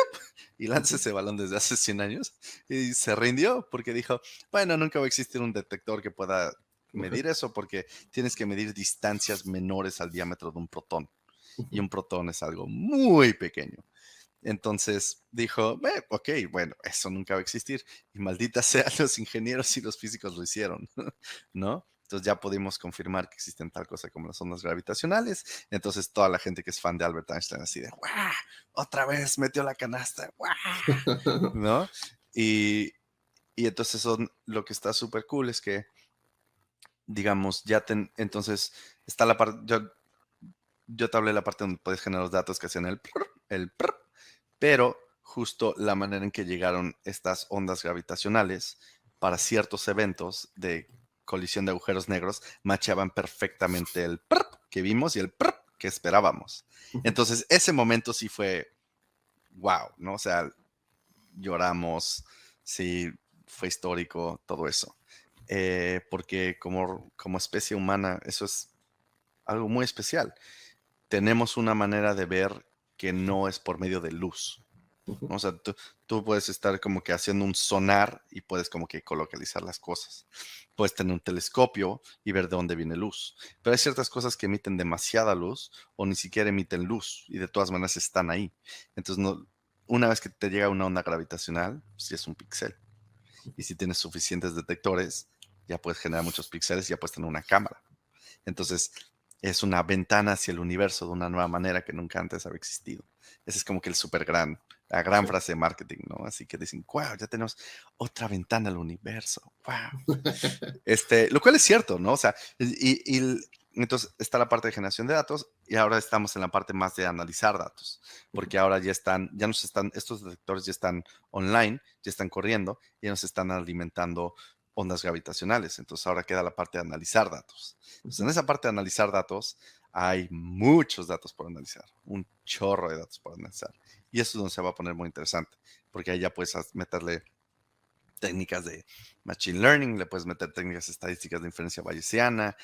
Y lanza ese balón desde hace 100 años y se rindió porque dijo, bueno, nunca va a existir un detector que pueda medir eso porque tienes que medir distancias menores al diámetro de un protón. Y un protón es algo muy pequeño. Entonces dijo, ok, bueno, eso nunca va a existir. Y maldita sea, los ingenieros y los físicos lo hicieron, ¿no? Entonces ya pudimos confirmar que existen tal cosa como las ondas gravitacionales. Entonces toda la gente que es fan de Albert Einstein así de, ¡guau! Otra vez metió la canasta, ¡guau! ¿No? Y entonces lo que está súper cool es que, digamos, entonces está la parte, yo te hablé de la parte donde puedes generar los datos que hacían el prr, pero justo la manera en que llegaron estas ondas gravitacionales para ciertos eventos de colisión de agujeros negros macheaban perfectamente el prr que vimos y el prr que esperábamos. Entonces, ese momento sí fue wow, ¿no? O sea, lloramos, sí, fue histórico, todo eso. Porque como especie humana, eso es algo muy especial. Tenemos una manera de ver que no es por medio de luz. ¿No? O sea, tú puedes estar como que haciendo un sonar y puedes como que colocalizar las cosas. Puedes tener un telescopio y ver de dónde viene luz. Pero hay ciertas cosas que emiten demasiada luz o ni siquiera emiten luz y de todas maneras están ahí. Entonces, una vez que te llega una onda gravitacional, sí es un píxel. Y si tienes suficientes detectores, ya puedes generar muchos píxeles y ya puedes tener una cámara. Entonces, es una ventana hacia el universo de una nueva manera que nunca antes había existido. Ese es como que la gran frase de marketing, ¿no? Así que dicen, wow, ya tenemos otra ventana al universo, wow. Lo cual es cierto, ¿no? O sea, entonces está la parte de generación de datos y ahora estamos en la parte más de analizar datos, porque ahora estos detectores ya están online, ya están corriendo y nos están alimentando ondas gravitacionales. Entonces ahora queda la parte de analizar datos. Entonces en esa parte de analizar datos hay muchos datos por analizar, un chorro de datos por analizar. Y eso es donde se va a poner muy interesante, porque ahí ya puedes meterle técnicas de machine learning, le puedes meter técnicas estadísticas de inferencia bayesiana,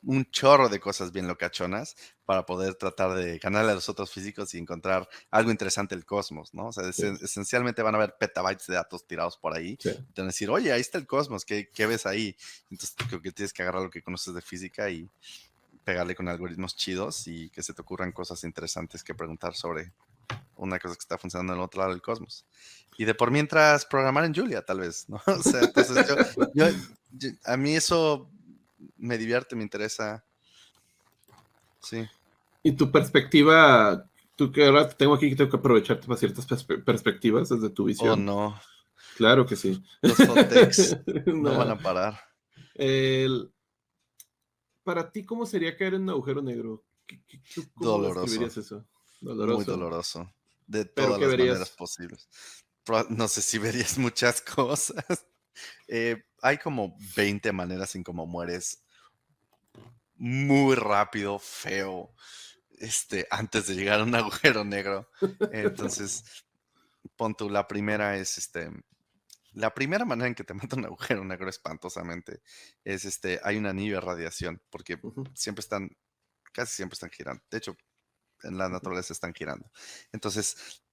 un chorro de cosas bien locachonas para poder tratar de ganarle a los otros físicos y encontrar algo interesante del cosmos, ¿no? O sea, esencialmente van a haber petabytes de datos tirados por ahí. Sí. Y te van a decir, oye, ahí está el cosmos, ¿qué ves ahí? Entonces creo que tienes que agarrar lo que conoces de física y pegarle con algoritmos chidos y que se te ocurran cosas interesantes que preguntar sobre una cosa que está funcionando en el otro lado del cosmos. Y de por mientras programar en Julia, tal vez, ¿no? O sea, entonces a mí eso me divierte, me interesa. Sí. ¿Y tu perspectiva Tú que ahora tengo aquí que tengo que aprovecharte para ciertas perspectivas desde tu Oh, visión. no. Claro que sí. Los hot takes no van No. a parar. El- para ti, ¿cómo sería caer en un agujero negro? ¿Tú cómo Doloroso. describirías eso? Muy Doloroso. doloroso. De ¿Pero todas qué las maneras verías? posibles. No sé si verías muchas cosas. Hay como 20 maneras en cómo mueres muy rápido, feo, antes de llegar a un agujero negro. Entonces, pon tú, la primera es la primera manera en que te mata un agujero negro espantosamente es hay un anillo de radiación, porque Ujú, siempre están, casi siempre están girando. De hecho, en la ujú, naturaleza están girando. Entonces,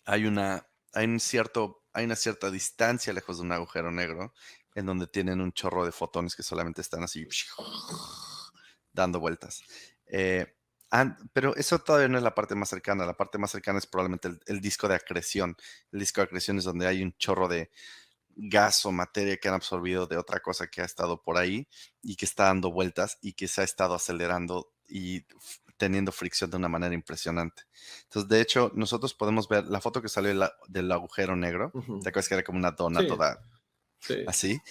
hay una, hay una cierta distancia lejos de un agujero negro en donde tienen un chorro de fotones que solamente están así dando vueltas. Eh, pero eso todavía no es la parte más cercana. La parte más cercana es probablemente el disco de acreción. El disco de acreción es donde hay un chorro de gas o materia que han absorbido de otra cosa que ha estado por ahí y que está dando vueltas y que se ha estado acelerando y teniendo fricción de una manera impresionante. Entonces, de hecho, nosotros podemos ver la foto que salió del agujero negro. ¿Te ujú. acuerdas que era como una dona Sí, toda sí. así,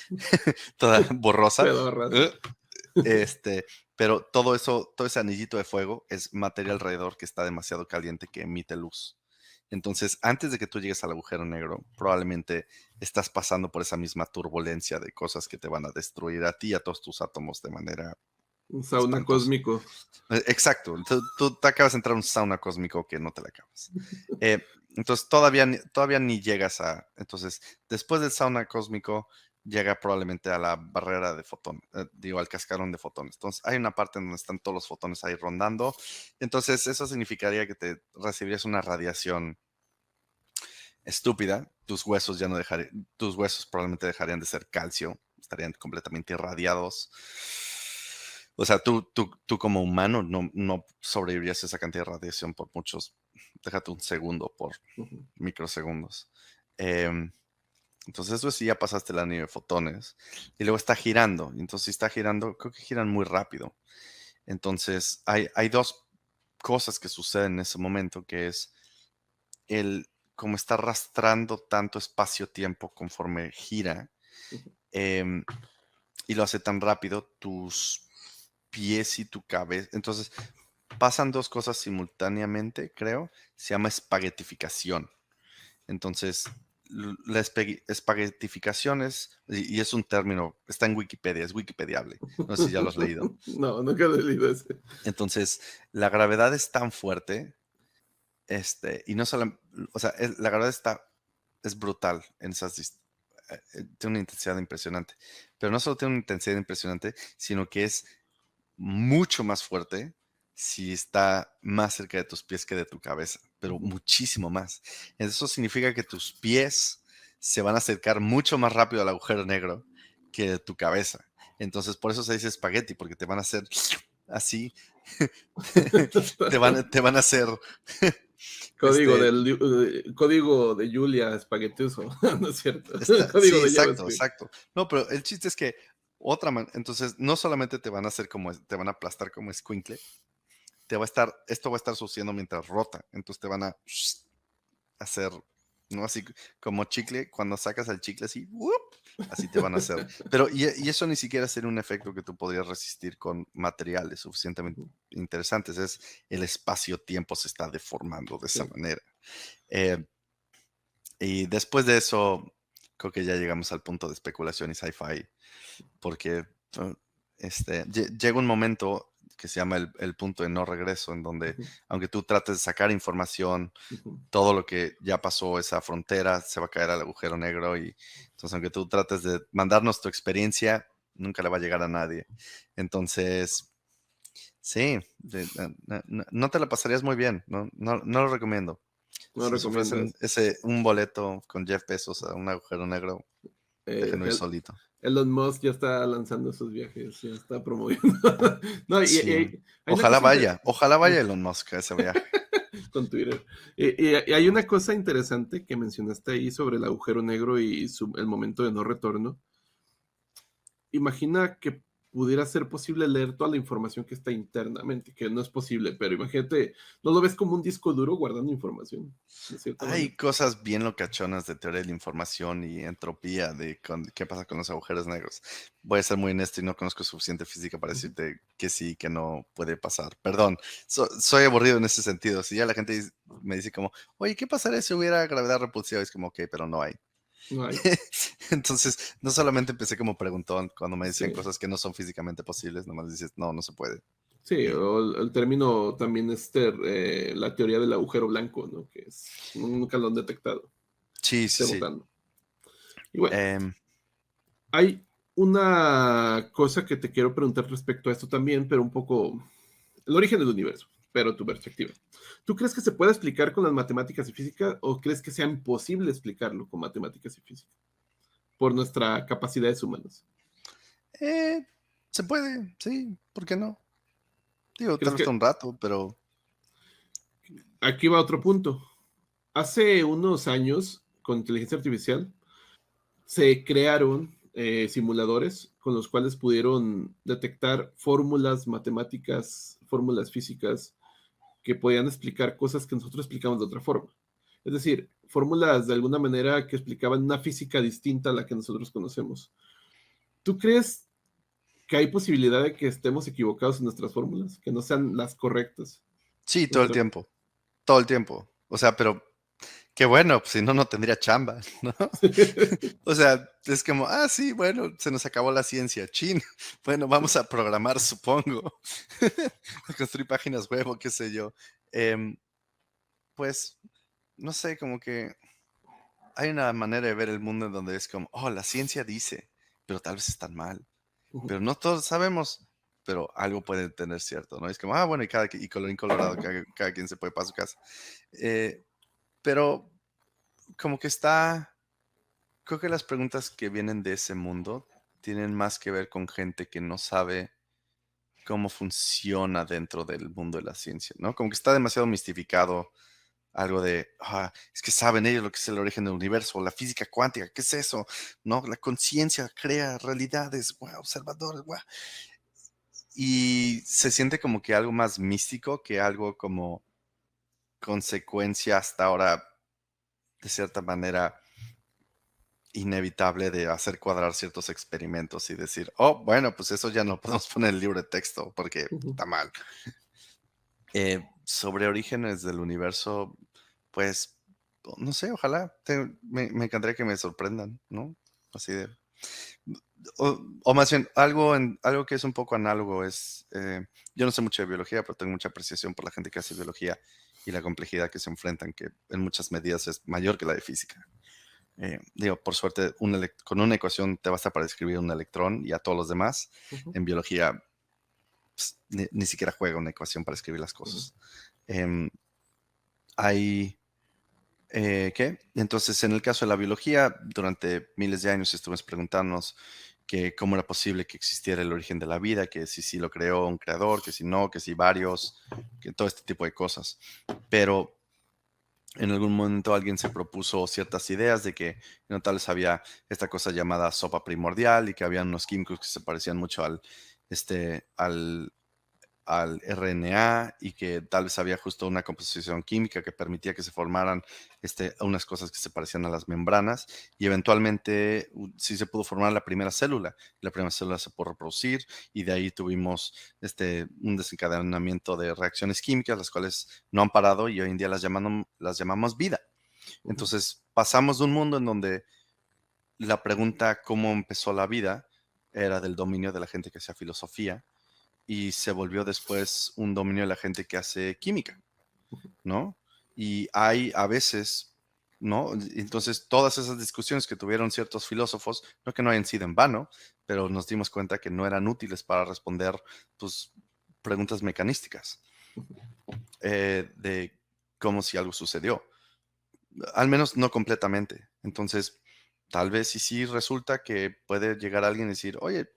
toda borrosa? Pedorras. Uh, este, pero todo eso, todo ese anillito de fuego es materia alrededor que está demasiado caliente que emite luz. Entonces, antes de que tú llegues al agujero negro, probablemente estás pasando por esa misma turbulencia de cosas que te van a destruir a ti y a todos tus átomos de manera Un sauna espantosa. cósmico. Exacto. Tú te acabas de entrar a un sauna cósmico que no te la acabas. Entonces, todavía ni llegas a. Entonces, después del sauna cósmico, llega probablemente a la barrera de fotón, digo, al cascarón de fotones. Entonces, hay una parte en donde están todos los fotones ahí rondando. Entonces, eso significaría que te recibirías una radiación estúpida. Tus huesos probablemente dejarían de ser calcio, estarían completamente irradiados. O sea, tú como humano no sobrevivirías a esa cantidad de radiación por muchos, déjate un segundo, por Ujú. microsegundos. Em, entonces eso sí, ya pasaste el anillo de fotones. Y luego está girando. Y entonces si está girando, creo que giran muy rápido. Entonces hay dos cosas que suceden en ese momento, que es el, como está arrastrando tanto espacio-tiempo conforme gira, Ujú. em, y lo hace tan rápido, tus pies y tu cabeza. Entonces, pasan dos cosas simultáneamente, creo. Se llama espaguetificación. Entonces, la espaguetificación es, y es un término, está en Wikipedia, es wikipediable. No sé si ya lo has leído. No, nunca he leído ese. Entonces, la gravedad es tan fuerte, y no solo, o sea, la gravedad es brutal en tiene una intensidad impresionante. Pero no solo tiene una intensidad impresionante, sino que es mucho más fuerte si está más cerca de tus pies que de tu cabeza, pero Ujú. muchísimo más. Eso significa que tus pies se van a acercar mucho más rápido al agujero negro que tu cabeza. Entonces, por eso se dice espagueti, porque te van a hacer así, te van a hacer, este, Código de Julia espaguetiuso, ¿no es cierto? Código sí, de exacto, JavaScript. exacto. No, pero el chiste es que entonces, no solamente te van a hacer te van a aplastar como escuincle, esto va a estar sucediendo mientras rota. Entonces te van a hacer, ¿no? Así como chicle, cuando sacas el chicle así, ¡wup! Así te van a hacer. Pero, y eso ni siquiera sería un efecto que tú podrías resistir con materiales suficientemente Ujú. interesantes. Es el espacio-tiempo se está deformando de esa Sí. manera. Eh, y después de eso, creo que ya llegamos al punto de especulación y sci-fi, porque uh, llega un momento que se llama el punto de no regreso, en donde Ujú, aunque tú trates de sacar información, ujú. todo lo que ya pasó, esa frontera, se va a caer al agujero negro y entonces aunque tú trates de mandarnos tu experiencia, nunca le va a llegar a nadie. Entonces, sí, no te la pasarías muy bien, no lo recomiendo. No Si nos ofrecen recomiendas. un boleto con Jeff Bezos a un agujero negro, Eh, déjenlo ir el- solito. Elon Musk ya está lanzando sus viajes, ya está promoviendo. No, Sí. hay una cosa Ojalá vaya Elon Musk a ese viaje. con Twitter. Y hay una cosa interesante que mencionaste ahí sobre el agujero negro y el momento de no retorno. Imagina que pudiera ser posible leer toda la información que está internamente, que no es posible, pero imagínate, no lo ves como un disco duro guardando información, de cierta manera. Hay cosas bien locachonas de teoría de la información y entropía qué pasa con los agujeros negros. Voy a ser muy honesto y no conozco suficiente física para Ujú. decirte que sí, que no puede pasar. Perdón, soy aburrido en ese sentido. Si ya la gente me dice como, oye, ¿qué pasaría si hubiera gravedad repulsiva? Es como, ok, pero no hay. No hay. Entonces, no solamente empecé como preguntón cuando me decían Sí. cosas que no son físicamente posibles, nomás dices, no, no se puede. Sí, Y o el término también la teoría del agujero blanco, ¿no? Que es, nunca lo han detectado, sí, sí, esté sí. votando. Y bueno, Em, hay una cosa que te quiero preguntar respecto a esto también, pero un poco el origen del universo, pero tu perspectiva. ¿Tú crees que se puede explicar con las matemáticas y física o crees que sea imposible explicarlo con matemáticas y física por nuestras capacidades humanas? eh, se puede, sí, ¿por qué no? Digo, ¿Crees tal vez que un rato, pero aquí va otro punto? Hace unos años, con inteligencia artificial, se crearon simuladores con los cuales pudieron detectar fórmulas matemáticas, fórmulas físicas que podían explicar cosas que nosotros explicamos de otra forma. Es decir, fórmulas de alguna manera que explicaban una física distinta a la que nosotros conocemos. ¿Tú crees que hay posibilidad de que estemos equivocados en nuestras fórmulas, que no sean las correctas? sí, todo el Nuestra... tiempo, todo el tiempo. O sea, pero qué bueno, pues si no, no tendría chamba, ¿no? O sea, es como, ah, sí, bueno, se nos acabó la ciencia, chin. Bueno, vamos a programar, supongo. A construir páginas web o qué sé yo. Em, pues, no sé, como que hay una manera de ver el mundo en donde es como, oh, la ciencia dice, pero tal vez están mal. Pero no todos sabemos, pero algo puede tener cierto, ¿no? Es como, ah, bueno, y colorín colorado, cada quien se puede para su casa. Eh, pero como que creo que las preguntas que vienen de ese mundo tienen más que ver con gente que no sabe cómo funciona dentro del mundo de la ciencia, ¿no? Como que está demasiado mistificado algo de, es que saben ellos lo que es el origen del universo, la física cuántica, ¿qué es eso? ¿No? La conciencia crea realidades, wow, observadores, wow. Y se siente como que algo más místico que algo como consecuencia hasta ahora, de cierta manera, inevitable de hacer cuadrar ciertos experimentos y decir, oh, bueno, pues eso ya no lo podemos poner en el libro de texto porque está mal. Sobre orígenes del universo, pues, no sé, ojalá, me encantaría que me sorprendan, ¿no? Así de, o más bien, algo que es un poco análogo es, yo no sé mucho de biología, pero tengo mucha apreciación por la gente que hace biología y la complejidad que se enfrentan, que en muchas medidas es mayor que la de física. Digo, por suerte, con una ecuación te basta para describir un electrón y a todos los demás. En biología, pues, ni siquiera juega una ecuación para escribir las cosas. Em, hay, ¿qué? Entonces, en el caso de la biología, durante miles de años estuvimos preguntándonos que cómo era posible que existiera el origen de la vida, que si sí lo creó un creador, que si no, que si varios, que todo este tipo de cosas. Pero en algún momento alguien se propuso ciertas ideas de que no tal vez había esta cosa llamada sopa primordial y que había unos químicos que se parecían mucho este, al RNA y que tal vez había justo una composición química que permitía que se formaran unas cosas que se parecían a las membranas y eventualmente sí se pudo formar la primera célula. La primera célula se pudo reproducir y de ahí tuvimos un desencadenamiento de reacciones químicas, las cuales no han parado y hoy en día las llamamos vida. Entonces pasamos de un mundo en donde la pregunta cómo empezó la vida era del dominio de la gente que hacía filosofía y se volvió después un dominio de la gente que hace química, ¿no? Y hay a veces, ¿no? Entonces, todas esas discusiones que tuvieron ciertos filósofos, no que no hayan sido en vano, pero nos dimos cuenta que no eran útiles para responder, pues, preguntas mecanísticas de cómo si algo sucedió. Al menos no completamente. Entonces, tal vez y sí resulta que puede llegar alguien y decir, oye,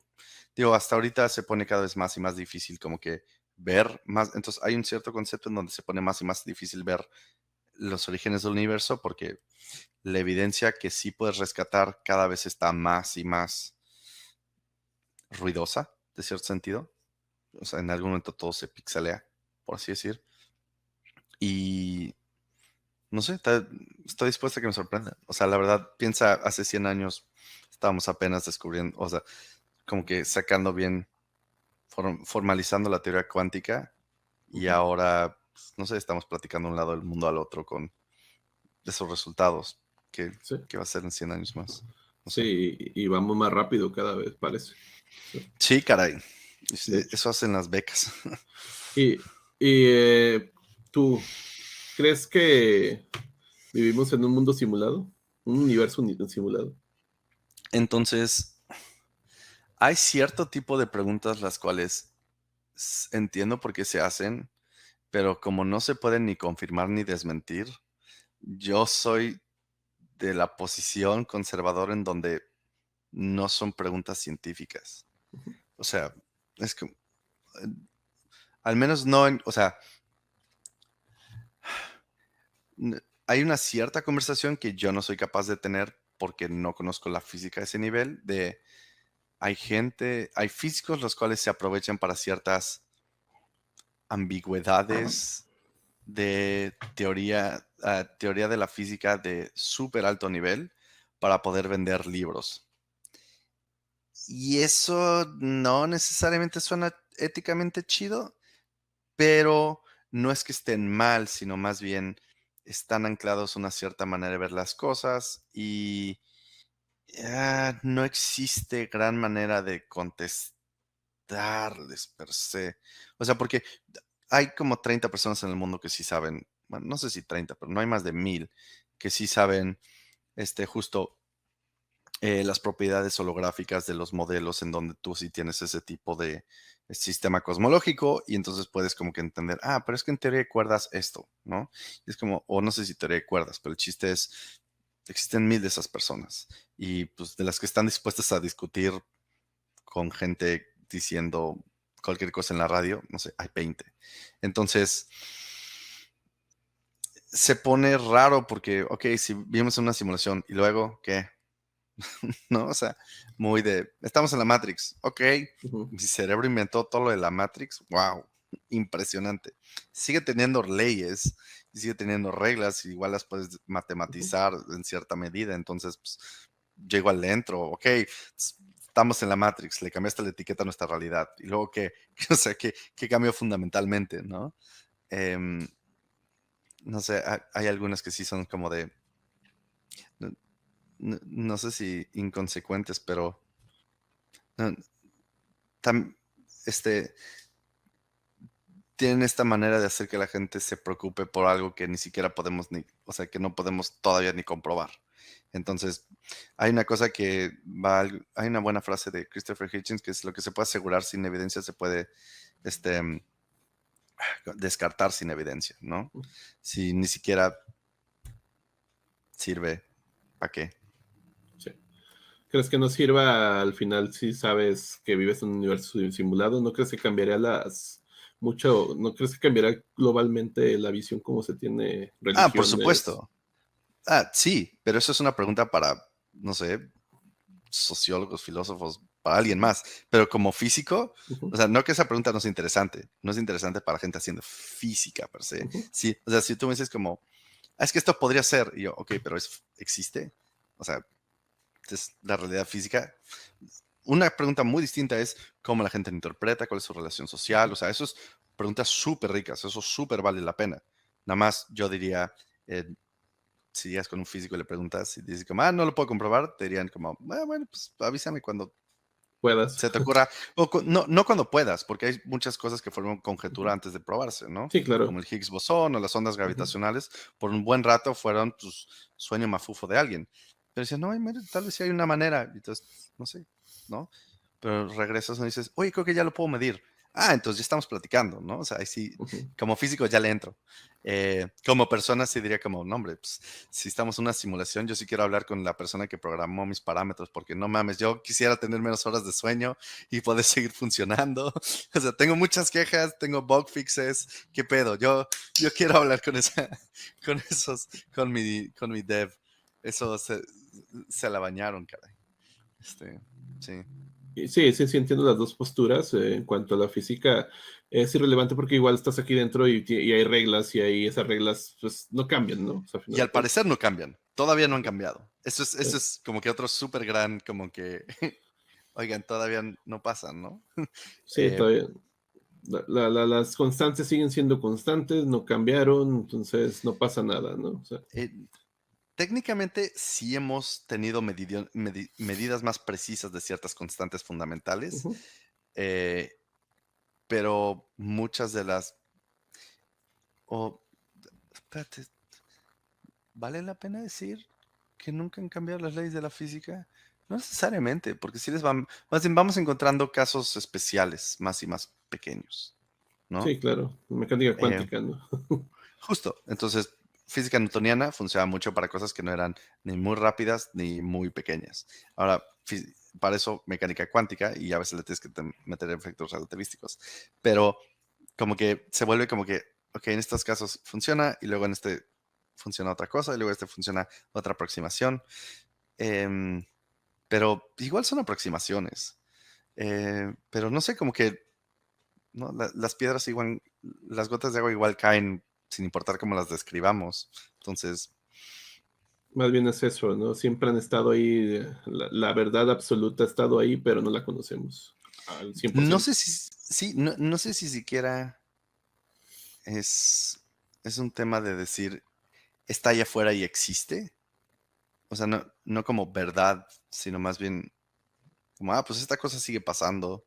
digo, hasta ahorita se pone cada vez más y más difícil como que ver más, entonces hay un cierto concepto en donde se pone más y más difícil ver los orígenes del universo porque la evidencia que sí puedes rescatar cada vez está más y más ruidosa. de cierto sentido. O sea, en algún momento todo se pixelea, por así decir. Y no sé, estoy dispuesto a que me sorprenda. O sea, la verdad, piensa, hace 100 años estábamos apenas descubriendo, o sea, como que sacando bien, formalizando la teoría cuántica y Ujú. ahora, pues, no sé, estamos platicando de un lado del mundo al otro con esos resultados. ¿Qué, Sí, qué va a ser en 100 años más? No sé. sí, y vamos más rápido cada vez, parece. Sí, Sí, caray. mucho. Eso hacen las becas. Y, y ¿tú crees que vivimos en un mundo simulado? ¿Un universo simulado? Entonces, hay cierto tipo de preguntas las cuales entiendo por qué se hacen, pero como no se pueden ni confirmar ni desmentir, yo soy de la posición conservadora en donde no son preguntas científicas. Ujú. O sea, es que al menos no, o sea, hay una cierta conversación que yo no soy capaz de tener porque no conozco la física a ese nivel de hay físicos los cuales se aprovechan para ciertas ambigüedades de teoría de la física de súper alto nivel para poder vender libros. Y eso no necesariamente suena éticamente chido, pero no es que estén mal, sino más bien están anclados a una cierta manera de ver las cosas y no existe gran manera de contestarles per se. O sea, porque hay como 30 personas en el mundo que sí saben, bueno, no sé si 30, pero no hay más de 1000 que sí saben justo las propiedades holográficas de los modelos en donde tú sí tienes ese tipo de sistema cosmológico y entonces puedes como que entender, pero es que en teoría de cuerdas esto, ¿no? Y es como, o no sé si teoría de cuerdas, pero el chiste es, existen 1000 de esas personas y pues de las que están dispuestas a discutir con gente diciendo cualquier cosa en la radio, no sé, hay 20. Entonces, se pone raro porque, ok, si vivimos en una simulación y luego, ¿qué? ¿No? O sea, muy de, estamos en la Matrix, ok, Ujú. mi cerebro inventó todo lo de la Matrix, wow, impresionante. Sigue teniendo leyes y sigue teniendo reglas, y igual las puedes Ujú. matematizar en cierta medida, entonces, pues, llego al dentro, ok, estamos en la Matrix, le cambiaste la etiqueta a nuestra realidad, y luego, ¿qué? O sea, ¿qué cambió fundamentalmente, no? Em, no sé, hay algunas que sí son como de, no, no sé si inconsecuentes, pero no, tam- este, tienen esta manera de hacer que la gente se preocupe por algo que ni siquiera podemos o sea, que no podemos todavía ni comprobar. Entonces, hay una cosa hay una buena frase de Christopher Hitchens que es lo que se puede asegurar sin evidencia se puede, este, descartar sin evidencia, ¿no? Si ni siquiera sirve, ¿para qué? Sí. ¿Crees que nos sirva al final si sabes que vives en un universo simulado? ¿No crees que cambiaría no crees que cambiaría globalmente la visión como se tiene Por religiones? supuesto. Sí, pero eso es una pregunta para, no sé, sociólogos, filósofos, para alguien más. Pero como físico, Ujú. o sea, no que esa pregunta no es interesante, no es interesante para gente haciendo física per se. Ujú. Sí, o sea, si tú me dices como, es que esto podría ser, y yo, ok, pero ¿existe? O sea, es la realidad física. Una pregunta muy distinta es cómo la gente lo interpreta, cuál es su relación social, Ujú. o sea, eso es preguntas súper ricas, eso súper vale la pena. Nada más yo diría, eh, si llegas con un físico y le preguntas y dices como, no lo puedo comprobar, te dirían como, bueno, pues avísame cuando Puedas. se te ocurra, o no cuando puedas, porque hay muchas cosas que fueron conjetura Ujú. antes de probarse, ¿no? Sí, Como claro. el Higgs bosón o las ondas Ujú. gravitacionales, por un buen rato fueron pues, sueño mafufo de alguien. Pero decían, no, mira, tal vez sí hay una manera, y entonces, no sé, ¿no? Pero regresas y dices, oye, creo que ya lo puedo medir. Entonces ya estamos platicando, ¿no? O sea, ahí sí, Ujú. como físico ya le entro. Como persona sí diría como, no, hombre, pues si estamos en una simulación, yo sí quiero hablar con la persona que programó mis parámetros, porque no mames, yo quisiera tener menos horas de sueño y poder seguir funcionando. O sea, tengo muchas quejas, tengo bug fixes, ¿qué pedo? Yo quiero hablar con con esos, con mi dev. Eso se la bañaron, caray. Sí. Sí, sí, sí, entiendo las dos posturas. En cuanto a la física, es irrelevante porque igual estás aquí dentro y hay reglas y ahí esas reglas pues no cambian, ¿no? O sea, a Y final de al parecer cuentas. no cambian, todavía no han cambiado. Sí, Eso es como que otro súper gran, como que, oigan, todavía no pasan, ¿no? sí, Eh, todavía. Las constantes siguen siendo constantes, no cambiaron, entonces no pasa nada, ¿no? O sea, eh, técnicamente sí hemos tenido medidas más precisas de ciertas constantes fundamentales, ujú. eh, pero muchas de las... Oh, espérate, ¿vale la pena decir que nunca han cambiado las leyes de la física? No necesariamente, porque sí les van, más bien vamos encontrando casos especiales, más y más pequeños, ¿no? Sí, claro, mecánica Eh, cuántica, ¿no? Justo, entonces física newtoniana funciona mucho para cosas que no eran ni muy rápidas ni muy pequeñas. Ahora, para eso mecánica cuántica y a veces le tienes que meter efectos relativísticos, pero como que se vuelve como que, ok, en estos casos funciona y luego en este funciona otra cosa y luego este funciona otra aproximación. Em, pero igual son aproximaciones. Pero no sé, como que ¿no? Las piedras igual, las gotas de agua igual caen sin importar cómo las describamos. Entonces, Más bien es eso, ¿no? Siempre han estado ahí, la verdad absoluta ha estado ahí, pero no la conocemos al no 100%. sé si, sí, no sé si siquiera es, es un tema de decir, está allá afuera y existe. O sea, no como verdad, sino más bien como, pues esta cosa sigue pasando.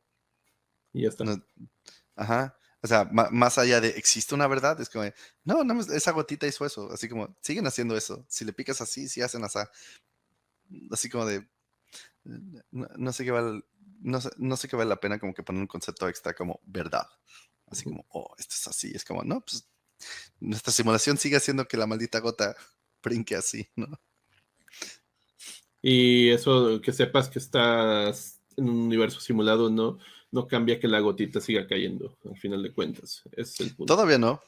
Y ya está. No, ajá. O sea, más allá de existe una verdad, es como, no, esa gotita hizo eso. Así como, siguen haciendo eso. Si le picas así, sí hacen así. Así como de, no sé qué vale, no sé qué vale la pena como que poner un concepto extra como verdad. Así Ujú. como, esto es así. Es como, no, pues nuestra simulación sigue haciendo que la maldita gota brinque así, ¿no? Y eso, que sepas que estás en un universo simulado, no cambia que la gotita siga cayendo, al final de cuentas. Ese es el punto. Todavía no,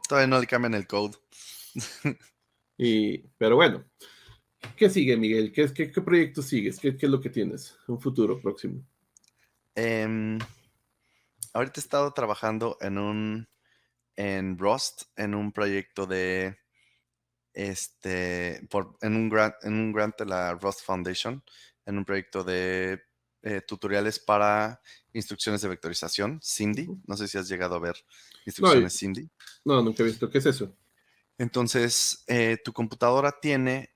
todavía no le cambian el code. Pero bueno, ¿qué sigue, Miguel? ¿Qué proyecto sigues? ¿Qué es lo que tienes? Un futuro próximo. Em, ahorita he estado trabajando en Rust, en un proyecto de, en un grant de la Rust Foundation, en un proyecto de tutoriales para instrucciones de vectorización, SIMD. Ujú. No sé si has llegado a ver No, instrucciones SIMD. no, nunca he visto. ¿Qué es eso? Entonces, tu computadora tiene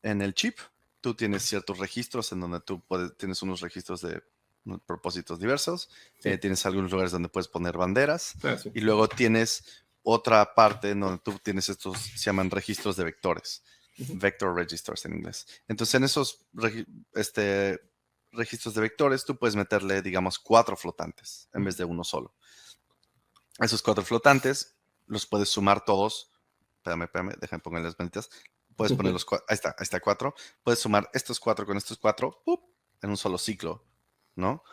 en el chip, tú tienes ciertos registros en donde tienes unos registros de propósitos diversos, Sí. tienes algunos lugares donde puedes poner banderas Ah, sí. y luego tienes otra parte en donde tú tienes se llaman registros de vectores, Ujú. vector registers en inglés. Entonces, en esos registros de vectores, tú puedes meterle, digamos, 4 flotantes en Ujú. vez de uno solo. Esos 4 flotantes los puedes sumar todos. Espérame, déjame poner las manitas. Puedes poner ahí está 4. Puedes sumar estos 4 con estos 4 ¡pup! En un solo ciclo, ¿no?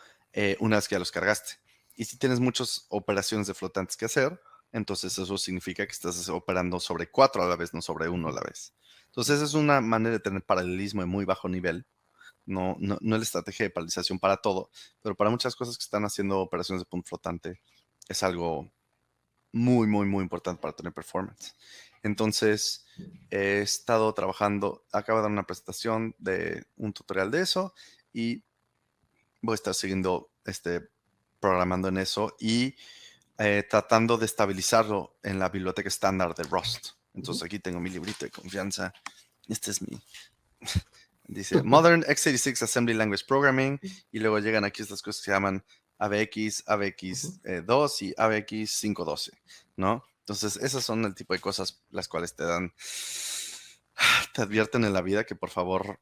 Una vez que ya los cargaste. Y si tienes muchas operaciones de flotantes que hacer, entonces eso significa que estás operando sobre 4 a la vez, no sobre uno a la vez. Entonces es una manera de tener paralelismo de muy bajo nivel. No es la estrategia de paralización para todo, pero para muchas cosas que están haciendo operaciones de punto flotante es algo muy, muy, muy importante para tener performance. Entonces, he estado trabajando, acabo de dar una presentación de un tutorial de eso y voy a estar siguiendo programando en eso y tratando de estabilizarlo en la biblioteca estándar de Rust. Entonces, Ujú. aquí tengo mi librito de confianza. Este es mi, dice Modern x86 Assembly Language Programming y luego llegan aquí estas cosas que se llaman AVX, Ujú. AVX2 y AVX 512, ¿no? Entonces, esas son el tipo de cosas las cuales te advierten en la vida que por favor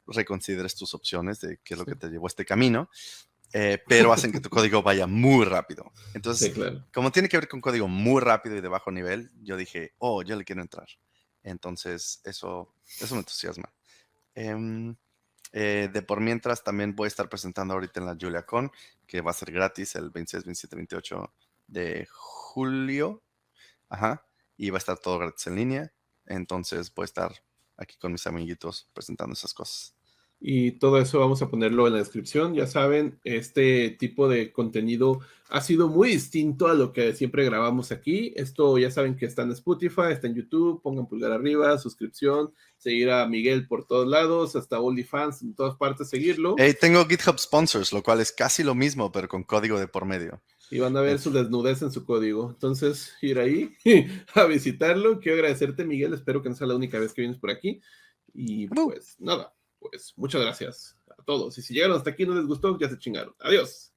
reconsideres tus opciones de qué es lo Sí. que te llevó a este camino, pero hacen que tu código vaya muy rápido. Sí, Entonces, claro. como tiene que ver con código muy rápido y de bajo nivel, yo dije, yo le quiero entrar. Entonces, eso me entusiasma. Em, de por mientras, también voy a estar presentando ahorita en la JuliaCon, que va a ser gratis el 26, 27, 28 de julio. Ajá. Y va a estar todo gratis en línea. Entonces voy a estar aquí con mis amiguitos presentando esas cosas. Y todo eso vamos a ponerlo en la descripción. Ya saben, este tipo de contenido ha sido muy distinto a lo que siempre grabamos aquí. Esto ya saben que está en Spotify, está en YouTube. Pongan pulgar arriba, suscripción, seguir a Miguel por todos lados, hasta OnlyFans, en todas partes, seguirlo. Hey, tengo GitHub Sponsors, lo cual es casi lo mismo, pero con código de por medio. Y van a ver su desnudez en su código. Entonces, ir ahí a visitarlo. Quiero agradecerte, Miguel. Espero que no sea la única vez que vienes por aquí. Y pues nada, pues muchas gracias a todos. Y si llegaron hasta aquí y no les gustó, ya se chingaron. Adiós.